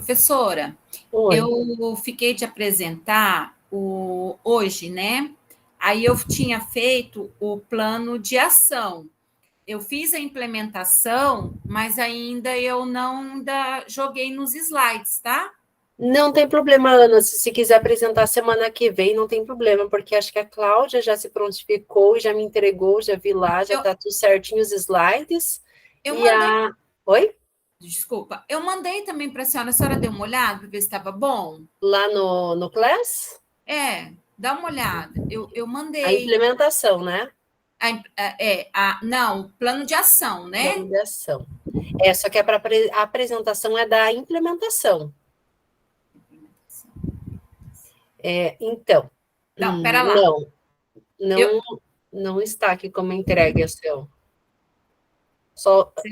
Professora, Oi. eu fiquei de apresentar hoje, né? Aí eu tinha feito o plano de ação. Eu fiz a implementação, mas ainda eu não ainda joguei nos slides, tá? Não tem problema, Ana. Se quiser apresentar semana que vem, não tem problema, porque acho que a Cláudia já se prontificou, já me entregou, já vi lá, já Eu, tá tudo certinho os slides. eu E mandei, a. Oi? desculpa, eu mandei também para a senhora deu uma olhada para ver se estava bom? Lá no Class? Dá uma olhada. Eu A mandei. implementação, né? Não, plano de ação, né? Plano de ação. Só que a apresentação é da implementação. Então, Não, pera lá. não, Eu, não, não está aqui como entregue a seu.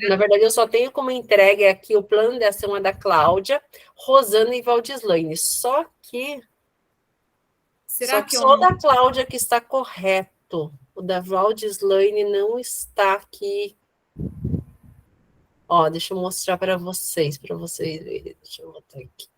Na verdade, eu só tenho como entregue aqui o plano de ação é da Cláudia, Rosana e Valdislaine. Só será que que eu só o não. da Cláudia que está correto. O da Valdislaine não está aqui. Ó, deixa eu mostrar para vocês verem. Deixa eu botar aqui.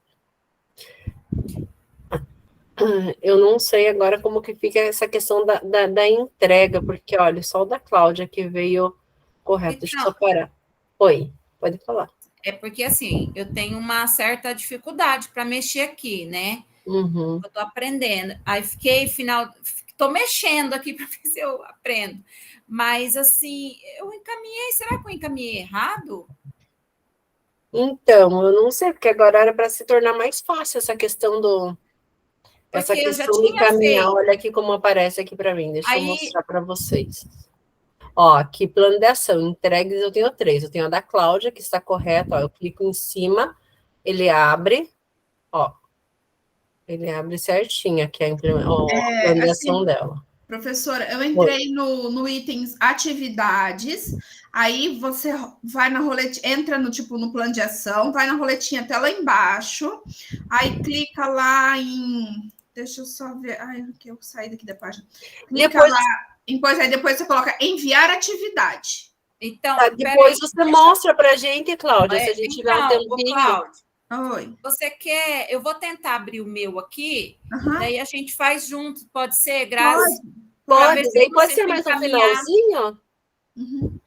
Eu não sei agora como que fica essa questão da entrega, porque, olha, só o da Cláudia que veio correto. Deixa eu só Então, parar. Oi, pode falar. é porque assim, eu tenho uma certa dificuldade para mexer aqui, né? Uhum. Eu estou aprendendo. Aí estou mexendo aqui para ver se eu aprendo. Mas assim, eu encaminhei, será que eu encaminhei errado? Então, eu não sei, porque agora era para se tornar mais fácil essa Porque eu já questão de tinha caminhar. feito. Olha aqui como aparece aqui para mim. Deixa eu Aí, mostrar para vocês. Ó, aqui plano de ação, entregues eu tenho 3. Eu tenho a da Cláudia, que está correta, ó, eu clico em cima, ele abre, ó, ele abre certinho aqui a plano de ação Assim, dela. professora, eu Oi. entrei no itens atividades, aí você vai na roletinha, entra no plano de ação, vai na roletinha até lá embaixo, aí clica lá em. Deixa eu só ver. Ai, que eu saí daqui da página. Clica Depois, lá aí depois você coloca enviar atividade. então, tá, depois peraí, você mostra para a gente, Cláudia, se a gente tiver um então, ô tempinho. Cláudio, Oi. você quer? Eu vou tentar abrir o meu aqui, Uhum. daí a gente faz junto, pode ser, Grazi? Pode, Para pode. ver Pode, se eu daí pode consigo ser mais no encaminhar. finalzinho. Uhum.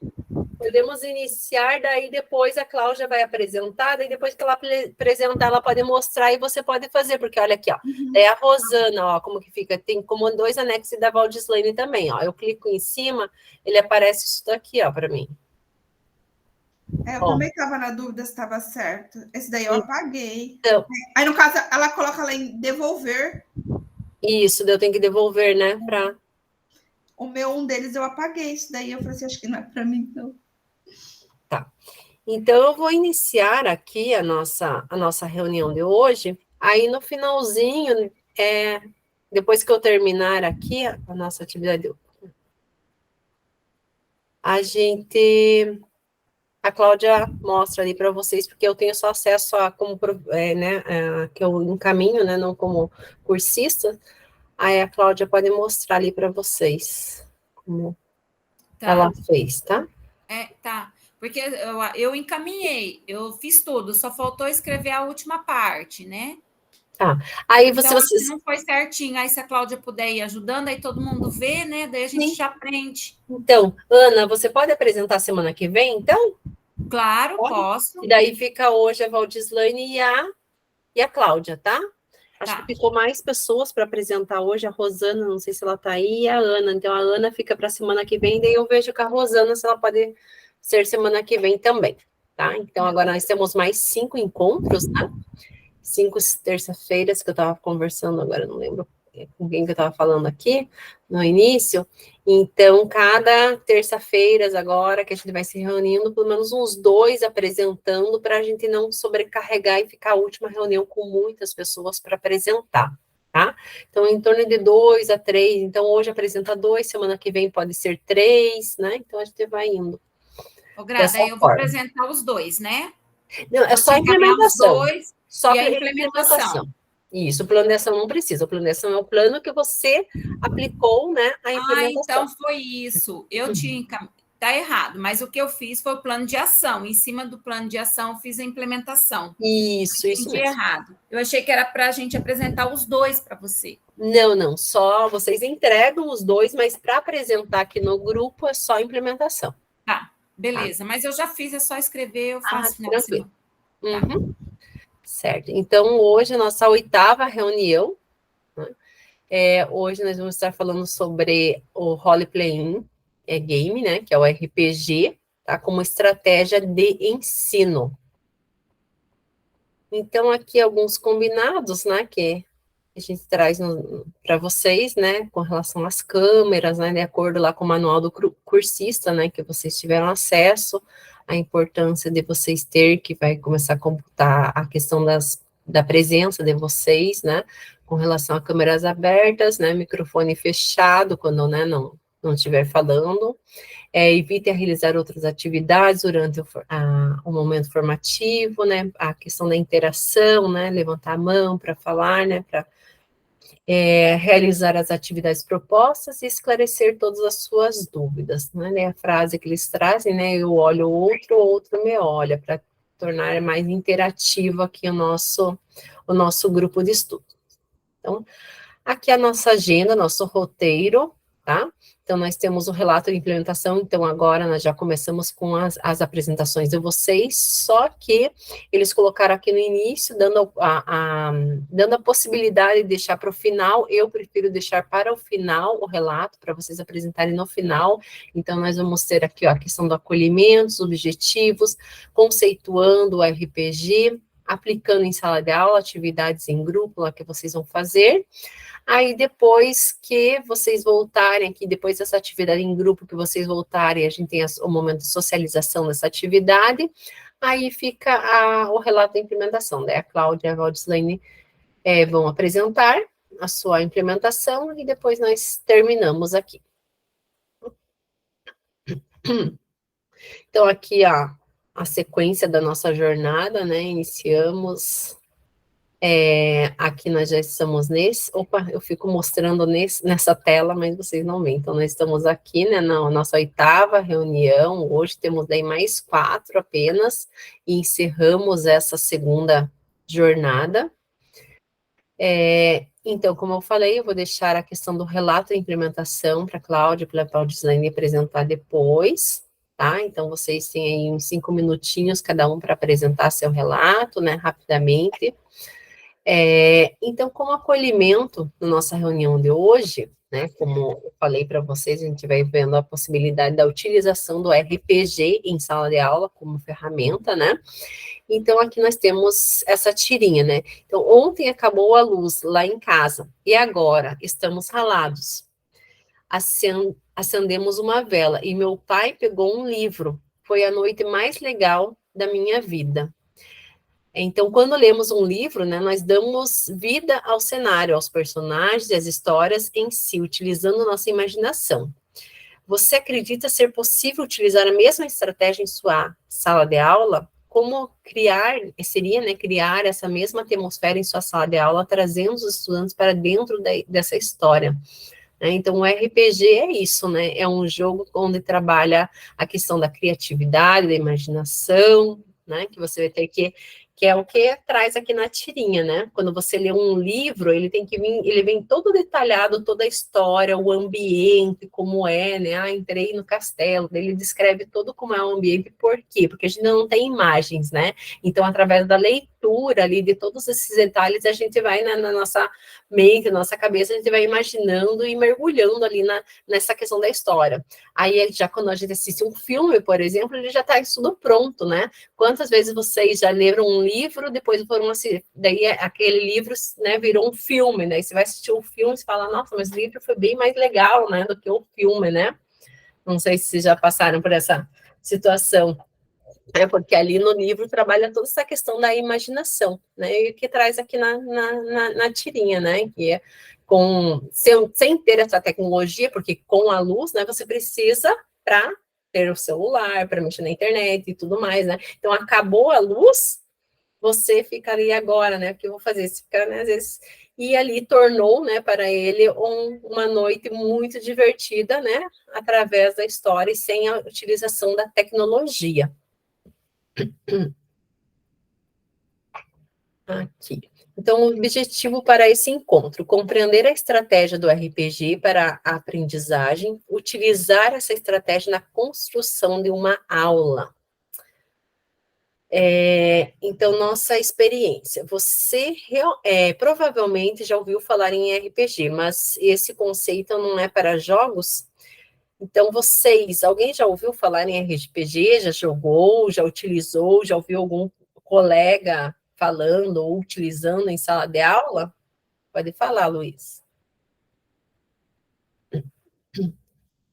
Podemos iniciar, daí depois a Cláudia vai apresentar, daí depois que ela apresentar, ela pode mostrar e você pode fazer, porque olha aqui, ó. Daí a Rosana, ó, como que fica? Tem como 2 anexos da Valdislaine também, ó. Eu clico em cima, ele aparece isso daqui, ó, para mim. Eu Ó. também estava na dúvida se estava certo. Esse daí eu apaguei. Então, Aí, no caso, ela coloca lá em devolver. isso, daí eu tenho que devolver, né, para Um deles eu apaguei. Isso daí eu falei assim, acho que não é para mim, não. tá. Então eu vou iniciar aqui a nossa reunião de hoje. Aí no finalzinho, depois que eu terminar aqui a nossa atividade, a Cláudia mostra ali para vocês, porque eu tenho só acesso a como, né, que eu encaminho, né, não como cursista. Aí a Cláudia pode mostrar ali para vocês como ela Tá, fez, tá? tá. Porque eu encaminhei, eu fiz tudo, só faltou escrever a última parte, né? Tá. Aí Então, acho que vocês. não foi certinho. Aí, se a Cláudia puder ir ajudando, aí todo mundo vê, né? Daí a gente Sim. já aprende. Então, Ana, você pode apresentar semana que vem, então? Claro, Pode? posso. E daí fica hoje a Valdislaine e a Cláudia, tá? Acho que Tá. ficou mais pessoas para apresentar hoje. A Rosana, não sei se ela está aí, e a Ana. Então, a Ana fica para semana que vem, daí eu vejo com a Rosana se ela pode ser semana que vem também, tá? Então, agora nós temos mais 5 encontros, né? 5 terça-feiras que eu estava conversando, agora não lembro com quem que eu estava falando aqui no início. Então, cada terça-feira agora que a gente vai se reunindo, pelo menos uns 2 apresentando, para a gente não sobrecarregar e ficar a última reunião com muitas pessoas para apresentar, tá? Então, em torno de 2 a 3. Então, hoje apresenta 2, semana que vem pode ser 3, né? Então, a gente vai indo. Ô, Grada, Dessa aí eu vou forma. apresentar os dois, né? Não, é Vou te só encaminhar os implementação. dois Só e a implementação. implementação. Isso, o plano de ação não precisa. O plano de ação é o plano que você aplicou, né, a Ah, então implementação. foi isso. tá errado, mas o que eu fiz foi o plano de ação. Em cima do plano de ação, eu fiz a implementação. Isso Entendi mesmo. errado. Eu achei que era para a gente apresentar os dois para você. Não, só vocês entregam os dois, mas para apresentar aqui no grupo é só implementação. Tá, beleza. Mas eu já fiz, é só escrever, eu faço final de Tranquilo. semana. Tá. Certo. Então, hoje, a nossa 8ª reunião, né? Hoje nós vamos estar falando sobre o Role Playing Game, né? Que é o RPG, tá? Como estratégia de ensino. Então, aqui alguns combinados, né? Que a gente traz para vocês, né? Com relação às câmeras, né? De acordo lá com o manual do cursista, né? Que vocês tiveram acesso, a importância de vocês ter, que vai começar a computar a questão da presença de vocês, né? Com relação a câmeras abertas, né? Microfone fechado, quando, né? Não estiver falando. Evite realizar outras atividades durante o momento formativo, né? A questão da interação, né? Levantar a mão para falar, né? Para realizar as atividades propostas e esclarecer todas as suas dúvidas, né? A frase que eles trazem, né? Eu olho o outro me olha, para tornar mais interativo aqui o nosso grupo de estudo. Então, aqui a nossa agenda, nosso roteiro, tá? Então, nós temos o relato de implementação, então agora nós já começamos com as apresentações de vocês, só que eles colocaram aqui no início, dando a possibilidade de deixar para o final, eu prefiro deixar para o final o relato, para vocês apresentarem no final, então nós vamos ter aqui ó, a questão do acolhimento, os objetivos, conceituando o RPG, aplicando em sala de aula, atividades em grupo lá que vocês vão fazer. Aí, depois que vocês voltarem aqui, depois dessa atividade em grupo que vocês voltarem, a gente tem o momento de socialização dessa atividade, aí fica o relato da implementação, né? A Cláudia e a Valdislaine vão apresentar a sua implementação e depois nós terminamos aqui. Então, aqui, a sequência da nossa jornada, né? Iniciamos... aqui nós já estamos eu fico mostrando nessa tela, mas vocês não veem, então nós estamos aqui, né, na nossa 8ª reunião, hoje temos daí mais 4 apenas, e encerramos essa segunda jornada. Então, como eu falei, eu vou deixar a questão do relato de implementação para a Cláudia e para a Valdislaine apresentar depois, tá? Então, vocês têm aí uns 5 minutinhos cada um para apresentar seu relato, né, rapidamente. Então, como acolhimento na nossa reunião de hoje, né, como eu falei para vocês, a gente vai vendo a possibilidade da utilização do RPG em sala de aula como ferramenta, né? Então, aqui nós temos essa tirinha, né? Então, ontem acabou a luz lá em casa, e agora estamos ralados. Acendemos uma vela, e meu pai pegou um livro. Foi a noite mais legal da minha vida. Então, quando lemos um livro, né, nós damos vida ao cenário, aos personagens e às histórias em si, utilizando nossa imaginação. Você acredita ser possível utilizar a mesma estratégia em sua sala de aula? Como seria, né, criar essa mesma atmosfera em sua sala de aula, trazendo os estudantes para dentro dessa história? Então, o RPG é isso, né? É um jogo onde trabalha a questão da criatividade, da imaginação, né? Que você vai ter que é o que traz aqui na tirinha, né? Quando você lê um livro, ele vem todo detalhado, toda a história, o ambiente, como é, né? Entrei no castelo, ele descreve todo como é o ambiente, por quê? Porque a gente não tem imagens, né? Então, através da leitura ali, de todos esses detalhes, a gente vai na nossa mente, na nossa cabeça, a gente vai imaginando e mergulhando ali nessa questão da história. Aí, já quando a gente assiste um filme, por exemplo, ele já está isso tudo pronto, né? Quantas vezes vocês já leram um livro, depois foram assistir, daí aquele livro, né, virou um filme, né? E você vai assistir o filme e fala, nossa, mas o livro foi bem mais legal, né, do que o filme, né? Não sei se vocês já passaram por essa situação. Porque ali no livro trabalha toda essa questão da imaginação, né? E que traz aqui na tirinha, né? Que é sem ter essa tecnologia, porque com a luz, né, você precisa para ter o celular, para mexer na internet e tudo mais, né? Então, acabou a luz, você fica ali agora, né? O que eu vou fazer? Você fica, né, às vezes, e ali tornou, né, para ele uma noite muito divertida, né, através da história e sem a utilização da tecnologia. Aqui. Então, o objetivo para esse encontro: compreender a estratégia do RPG para a aprendizagem, utilizar essa estratégia na construção de uma aula. Então, nossa experiência. Você provavelmente já ouviu falar em RPG, mas esse conceito não é para jogos? Então, alguém já ouviu falar em RPG? Já jogou, já utilizou, já ouviu algum colega falando ou utilizando em sala de aula? Pode falar, Luiz.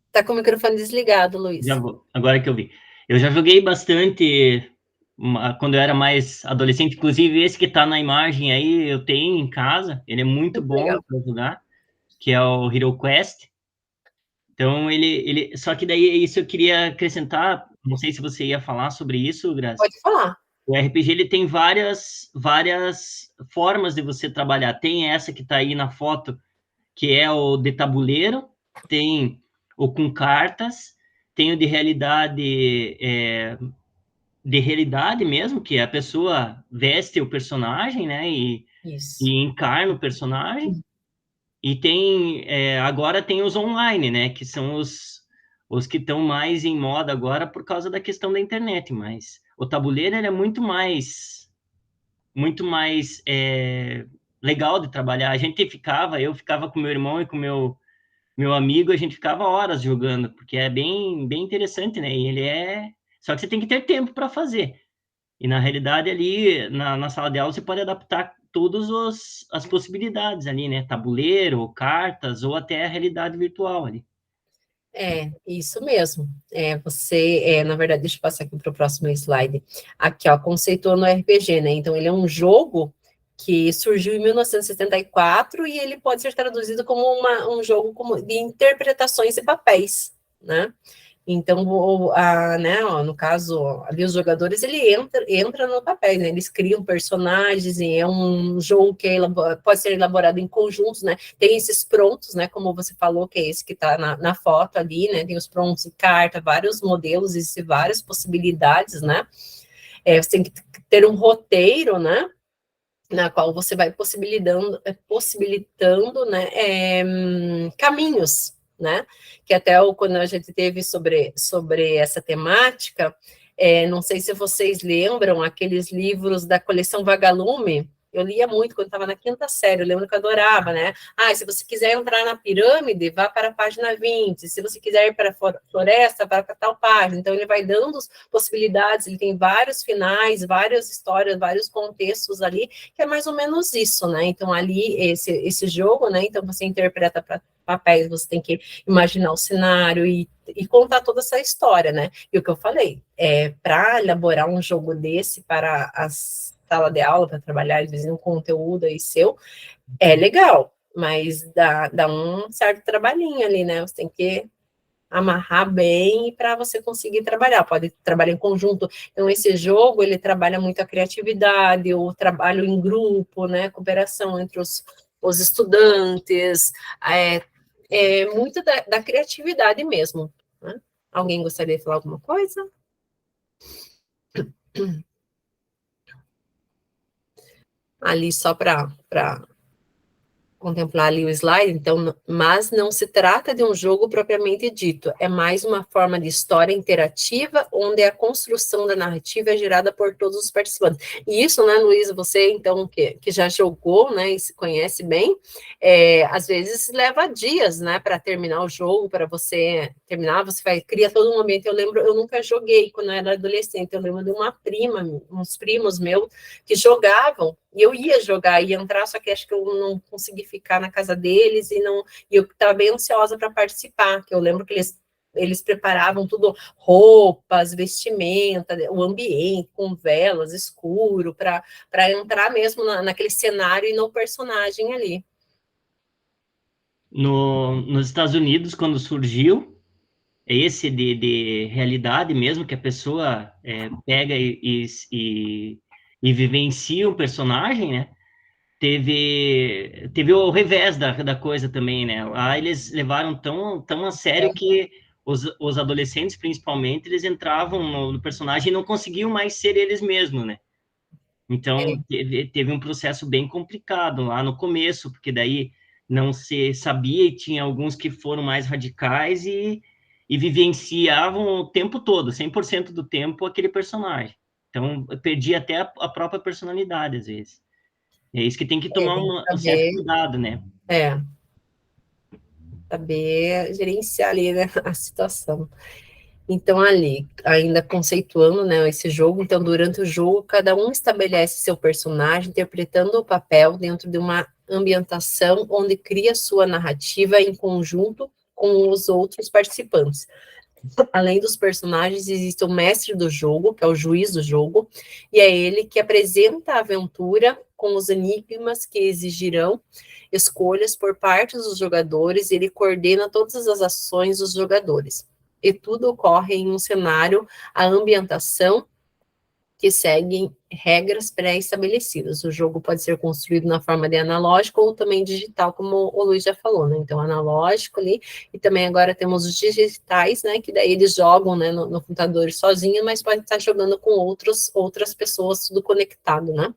Está com o microfone desligado, Luiz. Já vou, agora que eu vi. Eu já joguei bastante quando eu era mais adolescente, inclusive esse que está na imagem aí, eu tenho em casa, ele é muito bom para jogar, que é o Hero Quest. Então, só que daí isso eu queria acrescentar, não sei se você ia falar sobre isso, Grazi. Pode falar. O RPG, ele tem várias formas de você trabalhar. Tem essa que está aí na foto, que é o de tabuleiro, tem o com cartas, tem o de realidade mesmo, que a pessoa veste o personagem, né, e encarna o personagem. E tem, agora tem os online, né, que são os que estão mais em moda agora por causa da questão da internet, mas o tabuleiro ele é muito mais legal de trabalhar. Eu ficava com meu irmão e com meu amigo, a gente ficava horas jogando, porque é bem, bem interessante, né, e só que você tem que ter tempo para fazer. E, na realidade, ali, na sala de aula, você pode adaptar todas as possibilidades ali, né? Tabuleiro, cartas, ou até a realidade virtual ali. Isso mesmo. Na verdade, deixa eu passar aqui para o próximo slide. Aqui, ó, conceituou no RPG, né? Então, ele é um jogo que surgiu em 1974 e ele pode ser traduzido como um jogo de interpretações e papéis, né? Então, no caso, ali os jogadores, ele entra no papel, né? Eles criam personagens, e é um jogo que pode ser elaborado em conjuntos, né? Tem esses prontos, né? Como você falou, que é esse que está na foto ali, né? Tem os prontos de carta, vários modelos, existem várias possibilidades, né? Você tem que ter um roteiro, né? Na qual você vai possibilitando, né? Caminhos, né? Que até quando a gente teve sobre essa temática, não sei se vocês lembram aqueles livros da coleção Vagalume. Eu lia muito quando estava na 5ª série, eu lembro que eu adorava, né? Se você quiser entrar na pirâmide, vá para a página 20. Se você quiser ir para a floresta, vá para tal página. Então, ele vai dando possibilidades, ele tem vários finais, várias histórias, vários contextos ali, que é mais ou menos isso, né? Então, ali, esse jogo, né? Então, você interpreta para papéis, você tem que imaginar o cenário e contar toda essa história, né? E o que eu falei, para elaborar um jogo desse para as sala de aula, para trabalhar, às vezes, um conteúdo aí seu, é legal, mas dá um certo trabalhinho ali, né? Você tem que amarrar bem para você conseguir trabalhar, pode trabalhar em conjunto. Então, esse jogo, ele trabalha muito a criatividade, o trabalho em grupo, né? Cooperação entre os estudantes, muito da criatividade mesmo, né? Alguém gostaria de falar alguma coisa? Ali só para contemplar ali o slide, então, mas não se trata de um jogo propriamente dito, é mais uma forma de história interativa, onde a construção da narrativa é gerada por todos os participantes. E isso, né, Luiz, você, então, que já jogou, né, e se conhece bem, às vezes leva dias, né, para terminar o jogo, para você terminar, cria todo um ambiente. Eu nunca joguei quando eu era adolescente, eu lembro de uns primos meus, que jogavam, e eu ia jogar, ia entrar, só que acho que eu não consegui ficar na casa deles, e eu estava bem ansiosa para participar, que eu lembro que eles preparavam tudo, roupas, vestimenta, o ambiente, com velas, escuro, para entrar mesmo naquele cenário e no personagem ali. Nos Estados Unidos, quando surgiu, esse de realidade mesmo, que a pessoa pega e vivencia um personagem, né? teve o revés da coisa também, né? Lá eles levaram tão a sério que os adolescentes, principalmente, eles entravam no personagem e não conseguiam mais ser eles mesmos, né? Então, teve um processo bem complicado lá no começo, porque daí não se sabia e tinha alguns que foram mais radicais e vivenciavam o tempo todo, 100% do tempo, aquele personagem. Então, eu perdi até a própria personalidade, às vezes. É isso que tem que tomar Tem que um certo saber, cuidado, né? saber gerenciar ali, né, a situação. Então, ali, ainda conceituando, né, esse jogo, então, durante o jogo, cada um estabelece seu personagem, interpretando o papel dentro de uma ambientação onde cria sua narrativa em conjunto com os outros participantes. Além dos personagens, existe o mestre do jogo, que é o juiz do jogo, e é ele que apresenta a aventura com os enigmas que exigirão escolhas por parte dos jogadores, e ele coordena todas as ações dos jogadores. E tudo ocorre em um cenário, a ambientação, que seguem regras pré-estabelecidas. O jogo pode ser construído na forma de analógico ou também digital, como o Luiz já falou, né? Então, analógico ali, e também agora temos os digitais, né? Que daí eles jogam, né, no computador sozinho, mas pode estar jogando com outras pessoas, tudo conectado, né?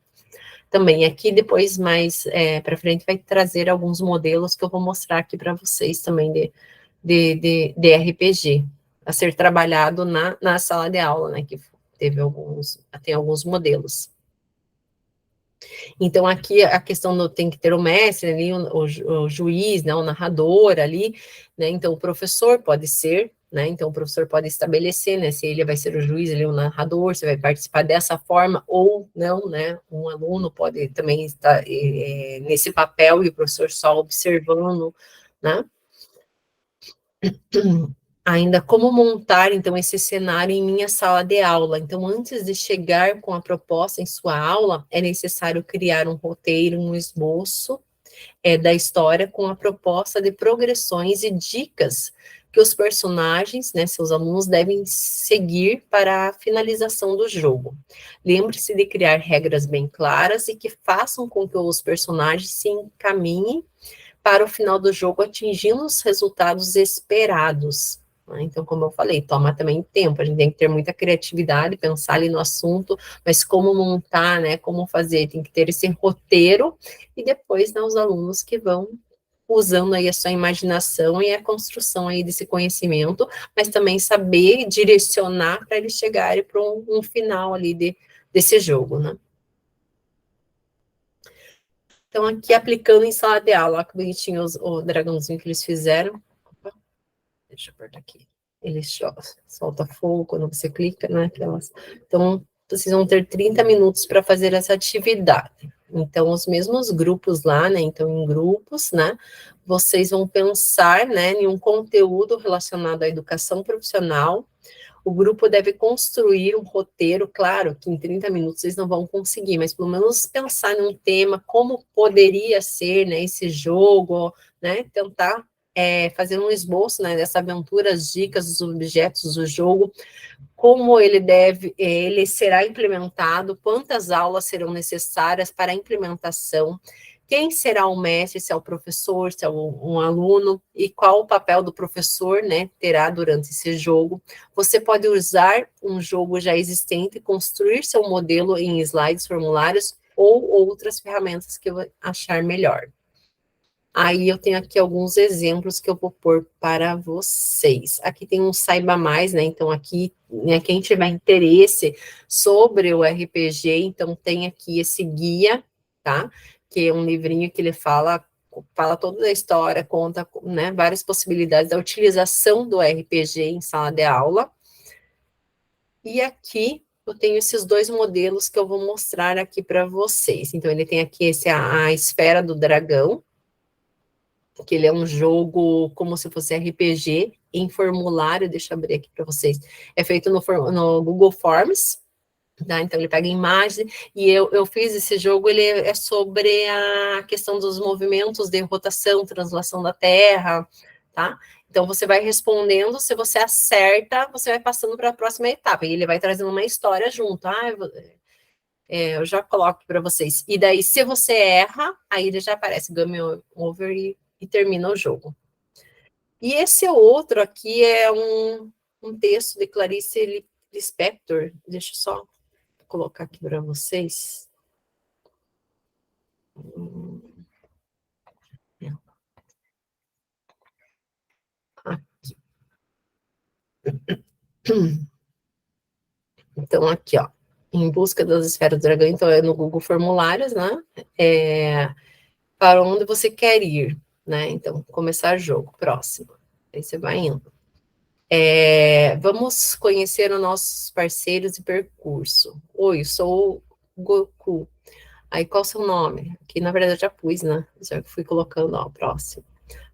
Também aqui, depois, mais para frente, vai trazer alguns modelos que eu vou mostrar aqui para vocês também de RPG, a ser trabalhado na sala de aula, né? Que tem alguns modelos. Então, aqui a questão tem que ter o mestre ali, o juiz, né, o narrador ali, né, então o professor pode ser, né, então o professor pode estabelecer, né, se ele vai ser o juiz, ele é o narrador, se vai participar dessa forma ou não, né, um aluno pode também estar nesse papel e o professor só observando, né. Ainda como montar, então, esse cenário em minha sala de aula. Então, antes de chegar com a proposta em sua aula, é necessário criar um roteiro, um esboço da história com a proposta de progressões e dicas que os personagens, né, seus alunos, devem seguir para a finalização do jogo. Lembre-se de criar regras bem claras e que façam com que os personagens se encaminhem para o final do jogo atingindo os resultados esperados. Então, como eu falei, toma também tempo, a gente tem que ter muita criatividade, pensar ali no assunto, mas como montar, né, como fazer, tem que ter esse roteiro, e depois, né, os alunos que vão usando aí a sua imaginação e a construção aí desse conhecimento, mas também saber direcionar para eles chegarem para um final ali desse jogo, né. Então, aqui aplicando em sala de aula, olha que bonitinho o dragãozinho que eles fizeram. Opa, deixa eu apertar aqui. Ele solta fogo quando você clica, né? Então, vocês vão ter 30 minutos para fazer essa atividade. Então, os mesmos grupos lá, né? Então, em grupos, né? Vocês vão pensar, né, em um conteúdo relacionado à educação profissional. O grupo deve construir um roteiro, claro que em 30 minutos vocês não vão conseguir, mas pelo menos pensar num tema, como poderia ser, né, esse jogo, né, tentar fazer um esboço, né, dessa aventura, as dicas, os objetos do jogo, como ele será implementado, quantas aulas serão necessárias para a implementação, quem será o mestre, se é o professor, se é um aluno, e qual o papel do professor, né, terá durante esse jogo. Você pode usar um jogo já existente, construir seu modelo em slides, formulários, ou outras ferramentas que eu achar melhor. Aí eu tenho aqui alguns exemplos que eu vou pôr para vocês. Aqui tem um Saiba Mais, né? Então, aqui, né, quem tiver interesse sobre o RPG, então tem aqui esse guia, tá? Que é um livrinho que ele fala toda a história, conta, né, várias possibilidades da utilização do RPG em sala de aula. E aqui eu tenho esses dois modelos que eu vou mostrar aqui para vocês. Então, ele tem aqui a esfera do dragão, que ele é um jogo como se fosse RPG em formulário, deixa eu abrir aqui para vocês, é feito no Google Forms, tá? Então ele pega imagem, e eu fiz esse jogo, ele é sobre a questão dos movimentos de rotação, translação da Terra, tá? Então você vai respondendo, se você acerta, você vai passando para a próxima etapa, e ele vai trazendo uma história junto, Eu já coloco para vocês. E daí, se você erra, aí ele já aparece game over e termina o jogo. E esse outro aqui é um texto de Clarice Lispector. Deixa eu só colocar aqui para vocês. Aqui. Então, aqui, ó. Em busca das esferas do dragão, então é no Google Formulários, né? Para onde você quer ir, né? Então, começar jogo, próximo. Aí você vai indo. Vamos conhecer os nossos parceiros de percurso. Oi, sou o Goku. Aí, qual o seu nome? Aqui, na verdade, eu já pus, né? Já fui colocando, ó, próximo.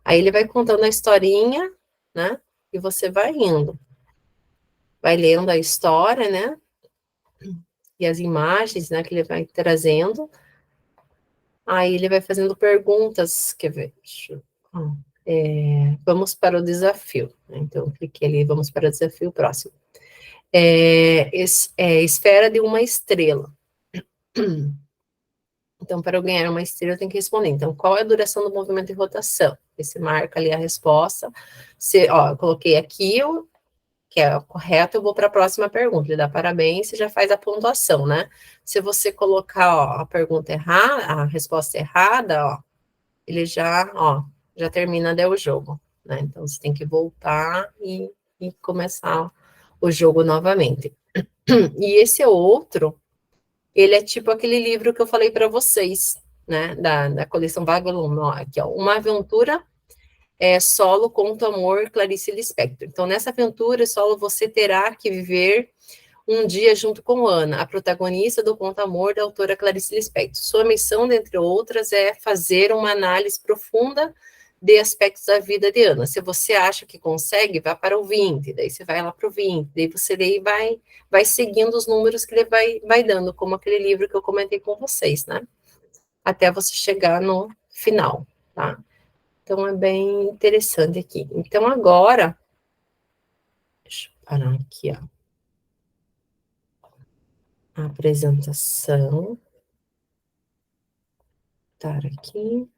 Aí ele vai contando a historinha, né? E você vai indo. Vai lendo a história, né? E as imagens, né? Que ele vai trazendo. Aí ele vai fazendo perguntas. Quer ver? Vamos para o desafio. Então, cliquei ali, vamos para o desafio próximo. Esfera de uma estrela. Então, para eu ganhar uma estrela, eu tenho que responder. Então, qual é a duração do movimento de rotação? Você marca ali a resposta. Eu coloquei aqui, que é o correto, eu vou para a próxima pergunta. Ele dá parabéns, você já faz a pontuação, né? Se você colocar, a pergunta errada, a resposta errada, ele já termina o jogo, né? Então, você tem que voltar e começar o jogo novamente. E esse outro, ele é tipo aquele livro que eu falei para vocês, né? Da coleção Vagalume, aqui, ó, Uma Aventura Solo Conto Amor, Clarice Lispector. Então, nessa aventura solo, você terá que viver um dia junto com Ana, a protagonista do Conto Amor da autora Clarice Lispector. Sua missão, dentre outras, é fazer uma análise profunda de aspectos da vida de Ana. Se você acha que consegue, vá para o 20, daí você vai lá para o 20, daí você vai seguindo os números que ele vai dando, como aquele livro que eu comentei com vocês, né? Até você chegar no final, tá? Então, é bem interessante aqui. Então, agora, deixa eu parar aqui, ó. A apresentação. Tá aqui.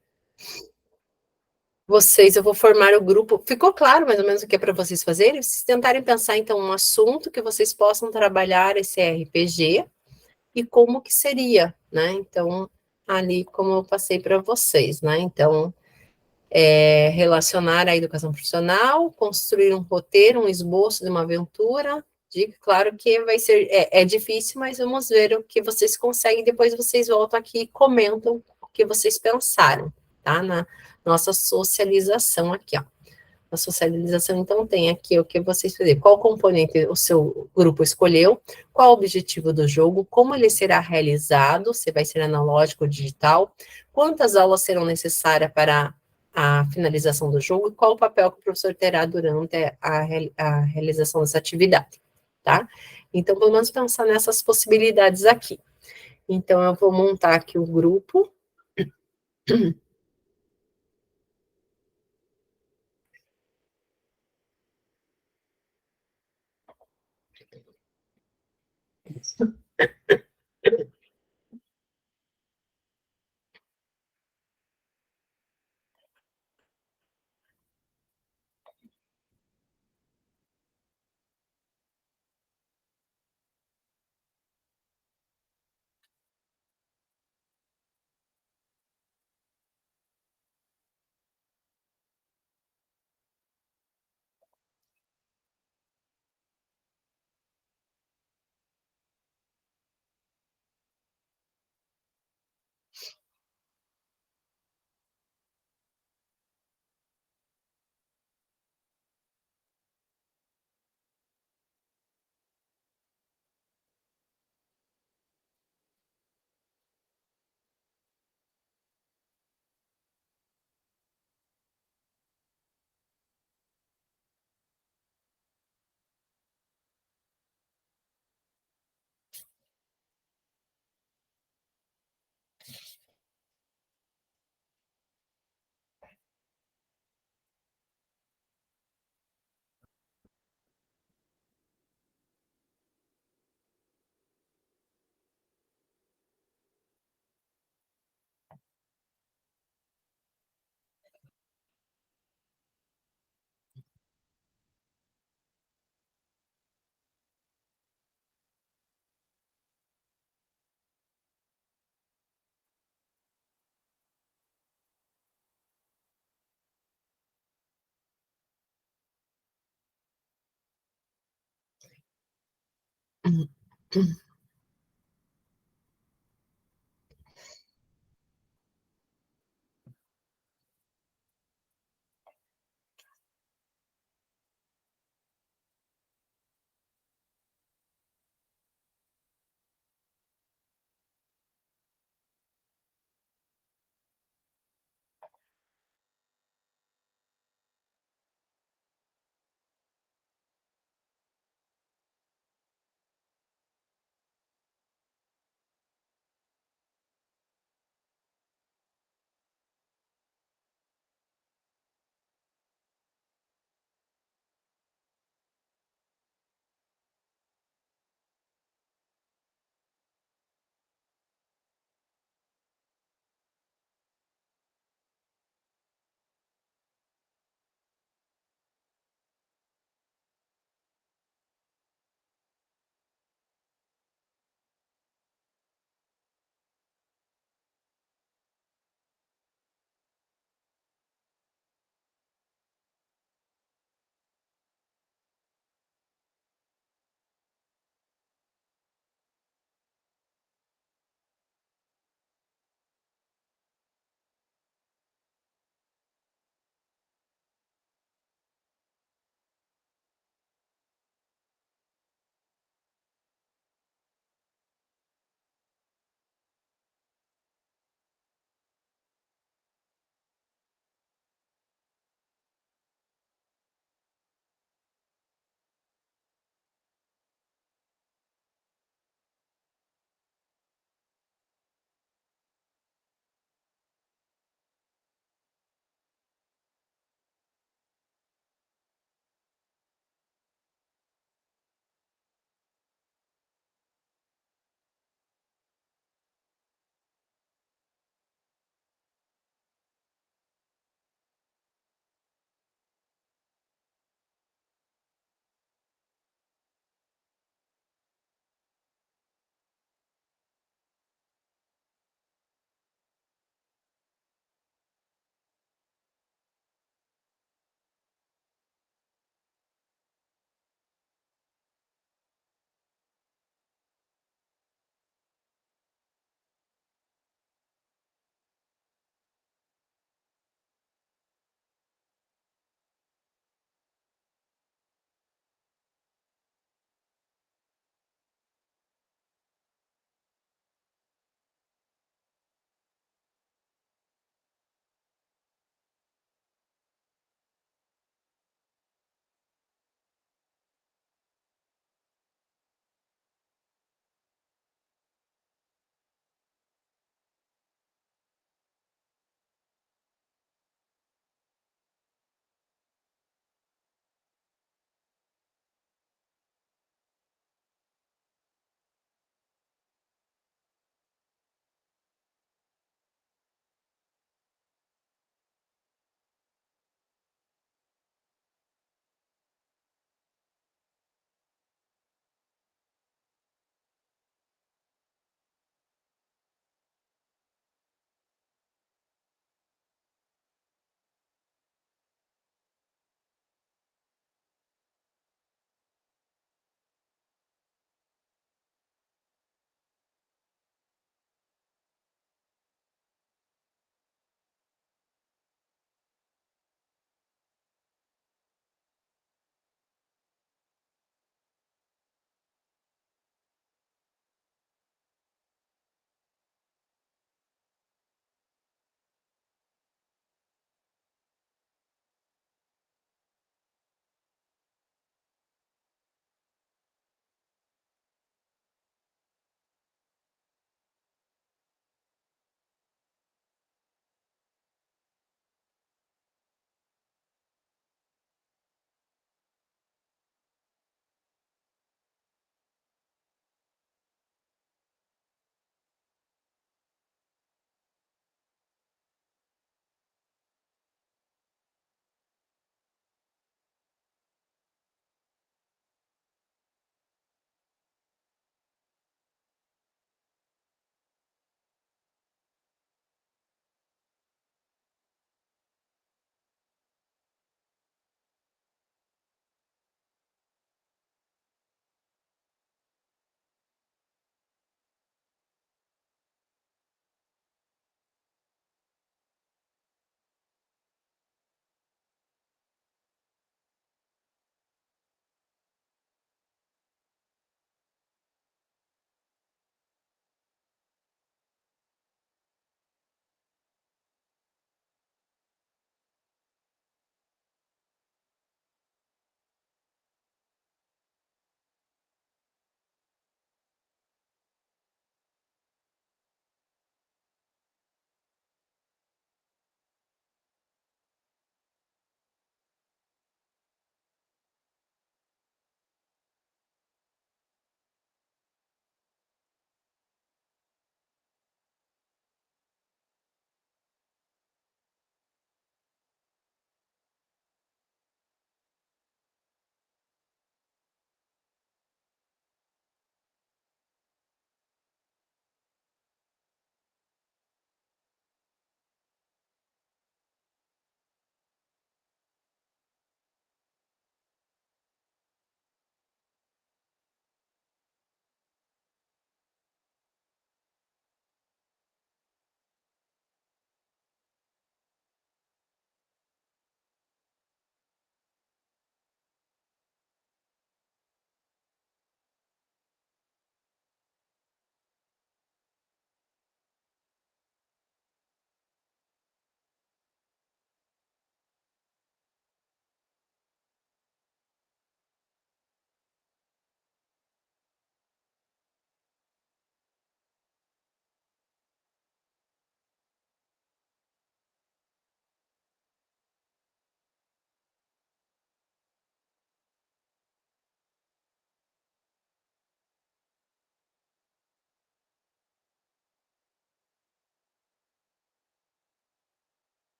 Eu vou formar o grupo. Ficou claro mais ou menos o que é para vocês fazerem? Vocês tentarem pensar, então, um assunto que vocês possam trabalhar esse RPG e como que seria, né? Então, ali, como eu passei para vocês, né? Então, relacionar a educação profissional, construir um roteiro, um esboço de uma aventura. Digo, claro que vai ser, difícil, mas vamos ver o que vocês conseguem. Depois vocês voltam aqui e comentam o que vocês pensaram, tá? Na nossa socialização aqui, ó. A socialização, então, tem aqui o que vocês fazem. Qual componente o seu grupo escolheu, qual o objetivo do jogo, como ele será realizado, se vai ser analógico ou digital, quantas aulas serão necessárias para a finalização do jogo e qual o papel que o professor terá durante a realização dessa atividade, tá? Então, pelo menos pensar nessas possibilidades aqui. Então, eu vou montar aqui o grupo.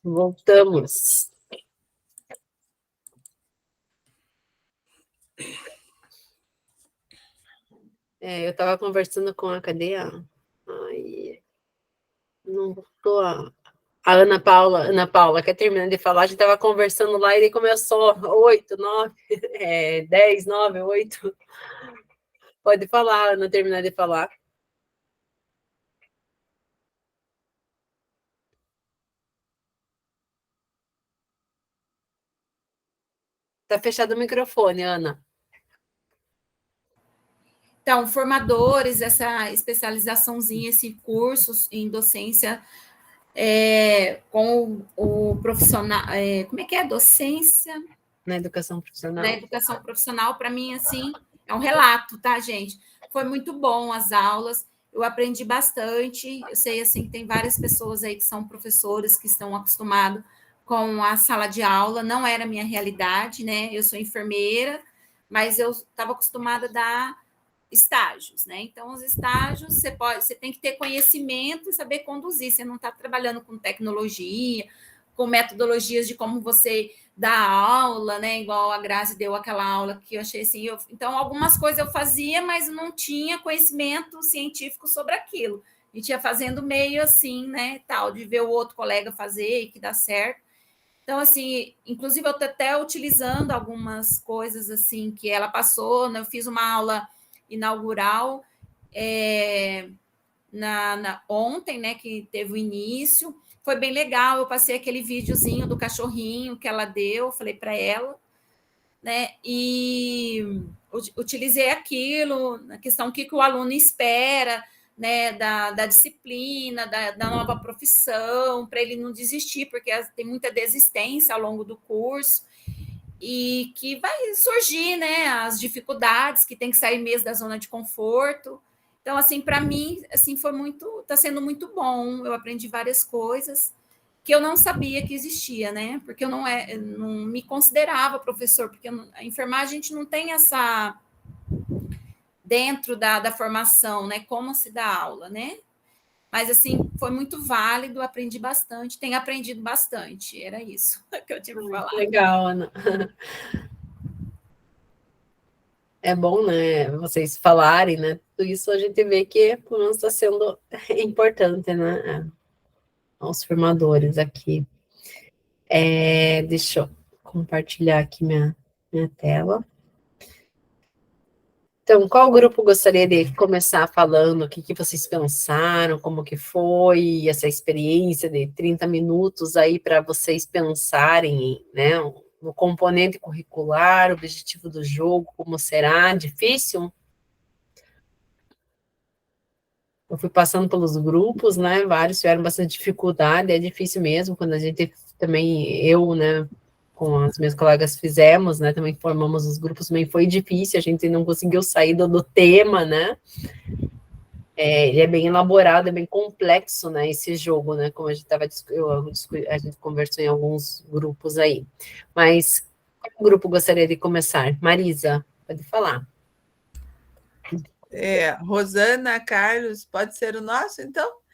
Voltamos. Eu estava conversando com a cadeia. Ai, não voltou a Ana Paula, quer terminar de falar? A gente estava conversando lá e ele começou 8, 9, 10, 9, 8. Pode falar, Ana, terminar de falar. Está fechado o microfone, Ana. Então, formadores, essa especializaçãozinha, esse curso em docência com o profissional, como é que é? Docência? Na educação profissional. Na educação profissional, para mim, assim, é um relato, tá, gente? Foi muito bom as aulas, eu aprendi bastante, eu sei, assim, que tem várias pessoas aí que são professores, que estão acostumados com a sala de aula, não era a minha realidade, né? Eu sou enfermeira, mas eu estava acostumada a dar estágios, né? Então, os estágios você tem que ter conhecimento e saber conduzir. Você não está trabalhando com tecnologia, com metodologias de como você dá aula, né? Igual a Grazi deu aquela aula que eu achei assim. Então, algumas coisas eu fazia, mas não tinha conhecimento científico sobre aquilo. A gente ia fazendo meio assim, né? Tal, de ver o outro colega fazer e que dá certo. Então, assim, inclusive eu estou até utilizando algumas coisas assim que ela passou, né? Eu fiz uma aula inaugural ontem, né, que teve o início, foi bem legal, eu passei aquele videozinho do cachorrinho que ela deu, falei para ela, né, e utilizei aquilo, na questão que o aluno espera, né, da disciplina, da nova profissão, para ele não desistir, porque tem muita desistência ao longo do curso, e que vai surgir, né, as dificuldades, que tem que sair mesmo da zona de conforto. Então, assim, para mim, assim, está sendo muito bom. Eu aprendi várias coisas que eu não sabia que existia, né? Porque eu não me considerava professor, porque a enfermagem a gente não tem essa dentro da formação, né? Como se dá aula, né? Mas, assim, foi muito válido, aprendi bastante, tenho aprendido bastante, era isso que eu tinha para falar. Legal, Ana. É bom, né, vocês falarem, né, tudo isso a gente vê que pelo menos está sendo importante, né, aos formadores aqui. Deixa eu compartilhar aqui minha tela. Então, qual grupo gostaria de começar falando? O que vocês pensaram? Como que foi essa experiência de 30 minutos aí para vocês pensarem, né? No componente curricular, o objetivo do jogo, como será? Difícil? Eu fui passando pelos grupos, né? Vários tiveram bastante dificuldade, é difícil mesmo, quando a gente também, eu, né? Com as minhas colegas fizemos, né, também formamos os grupos, também foi difícil, a gente não conseguiu sair do tema, né, ele é bem elaborado, é bem complexo, né, esse jogo, né, como a gente a gente conversou em alguns grupos aí, mas qual grupo gostaria de começar? Marisa, pode falar. Rosana, Carlos, pode ser o nosso, então?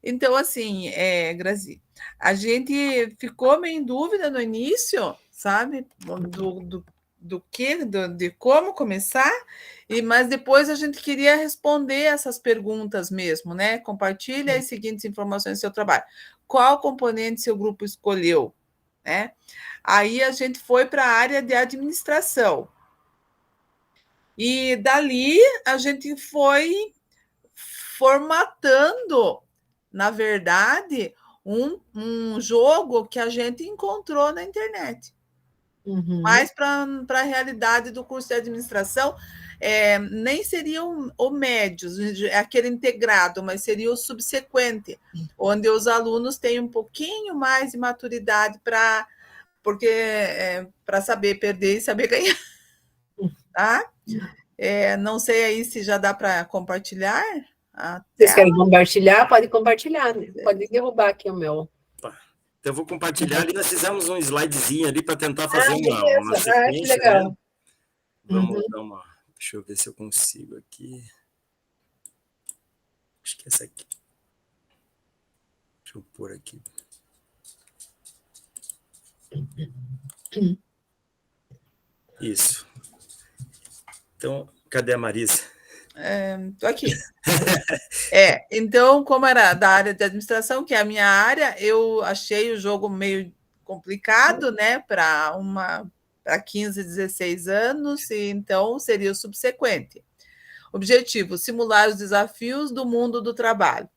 Então, assim, Grazi, a gente ficou meio em dúvida no início, sabe, de como começar, mas depois a gente queria responder essas perguntas mesmo, né? Compartilha as seguintes informações do seu trabalho. Qual componente seu grupo escolheu, né? Aí a gente foi para a área de administração. E dali a gente foi formatando, na verdade, um jogo que a gente encontrou na internet. Mas para a realidade do curso de administração, nem seria o médio, aquele integrado, mas seria o subsequente, onde os alunos têm um pouquinho mais de maturidade para saber perder e saber ganhar. Tá? Não sei aí se já dá para compartilhar. Vocês querem compartilhar? Pode compartilhar, né? Pode derrubar aqui o meu. Então, eu vou compartilhar ali. Nós fizemos um slidezinho ali para tentar fazer uma sequência. Que legal. Né? Vamos dar uma. Deixa eu ver se eu consigo aqui. Acho que é essa aqui. Deixa eu pôr aqui. Isso. Então, cadê a Marisa? Estou aqui. Então, como era da área de administração, que é a minha área, eu achei o jogo meio complicado, né, para 15, 16 anos, e então seria o subsequente. Objetivo: simular os desafios do mundo do trabalho.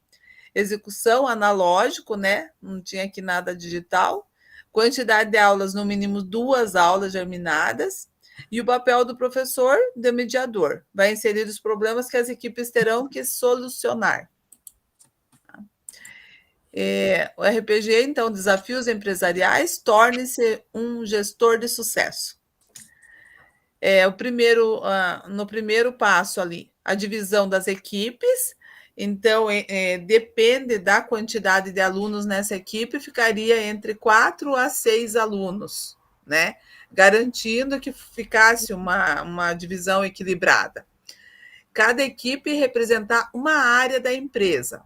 Execução analógico, né? Não tinha aqui nada digital. Quantidade de aulas, no mínimo 2 aulas germinadas. E o papel do professor de mediador. Vai inserir os problemas que as equipes terão que solucionar. O RPG, então, desafios empresariais, torne-se um gestor de sucesso. No primeiro passo ali, a divisão das equipes. Então, depende da quantidade de alunos nessa equipe, ficaria entre 4 a 6 alunos, né? Garantindo que ficasse uma divisão equilibrada. Cada equipe representar uma área da empresa.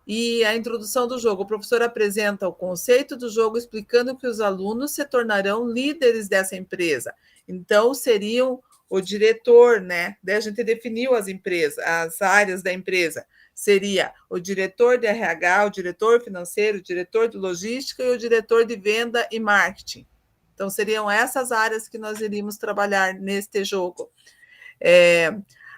E a introdução do jogo, o professor apresenta o conceito do jogo, explicando que os alunos se tornarão líderes dessa empresa. Então, seriam o diretor, né? Daí a gente definiu as áreas da empresa. Seria o diretor de RH, o diretor financeiro, o diretor de logística e o diretor de venda e marketing. Então, seriam essas áreas que nós iríamos trabalhar neste jogo.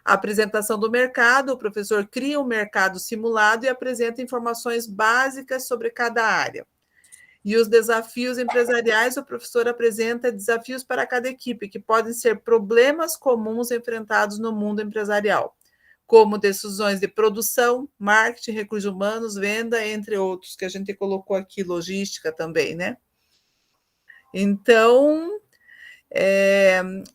A apresentação do mercado, o professor cria um mercado simulado e apresenta informações básicas sobre cada área. E os desafios empresariais, o professor apresenta desafios para cada equipe, que podem ser problemas comuns enfrentados no mundo empresarial, como decisões de produção, marketing, recursos humanos, venda, entre outros, que a gente colocou aqui, logística também, né? Então,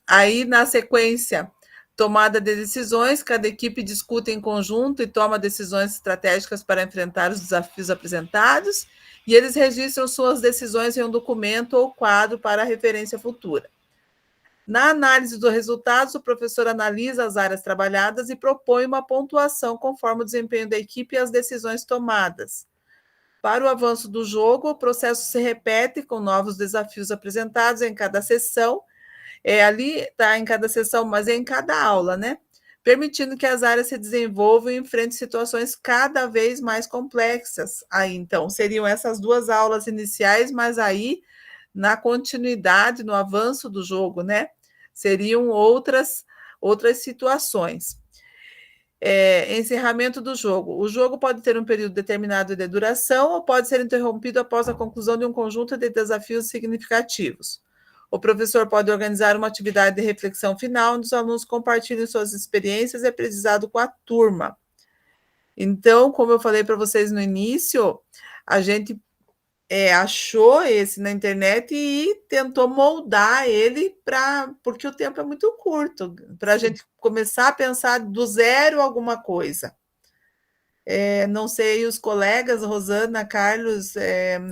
aí na sequência, tomada de decisões, cada equipe discute em conjunto e toma decisões estratégicas para enfrentar os desafios apresentados, e eles registram suas decisões em um documento ou quadro para referência futura. Na análise dos resultados, o professor analisa as áreas trabalhadas e propõe uma pontuação conforme o desempenho da equipe e as decisões tomadas. Para o avanço do jogo, o processo se repete com novos desafios apresentados em cada sessão. Ali está em cada sessão, mas é em cada aula, né? Permitindo que as áreas se desenvolvam e enfrentem situações cada vez mais complexas. Aí, então, seriam essas 2 aulas iniciais, mas aí, na continuidade, no avanço do jogo, né? Seriam outras situações. Encerramento do jogo. O jogo pode ter um período determinado de duração ou pode ser interrompido após a conclusão de um conjunto de desafios significativos. O professor pode organizar uma atividade de reflexão final, onde os alunos compartilhem suas experiências e aprendizado com a turma. Então, como eu falei para vocês no início, a gente achou esse na internet e tentou moldar ele porque o tempo é muito curto, para a gente começar a pensar do zero alguma coisa. Não sei, os colegas, Rosana, Carlos,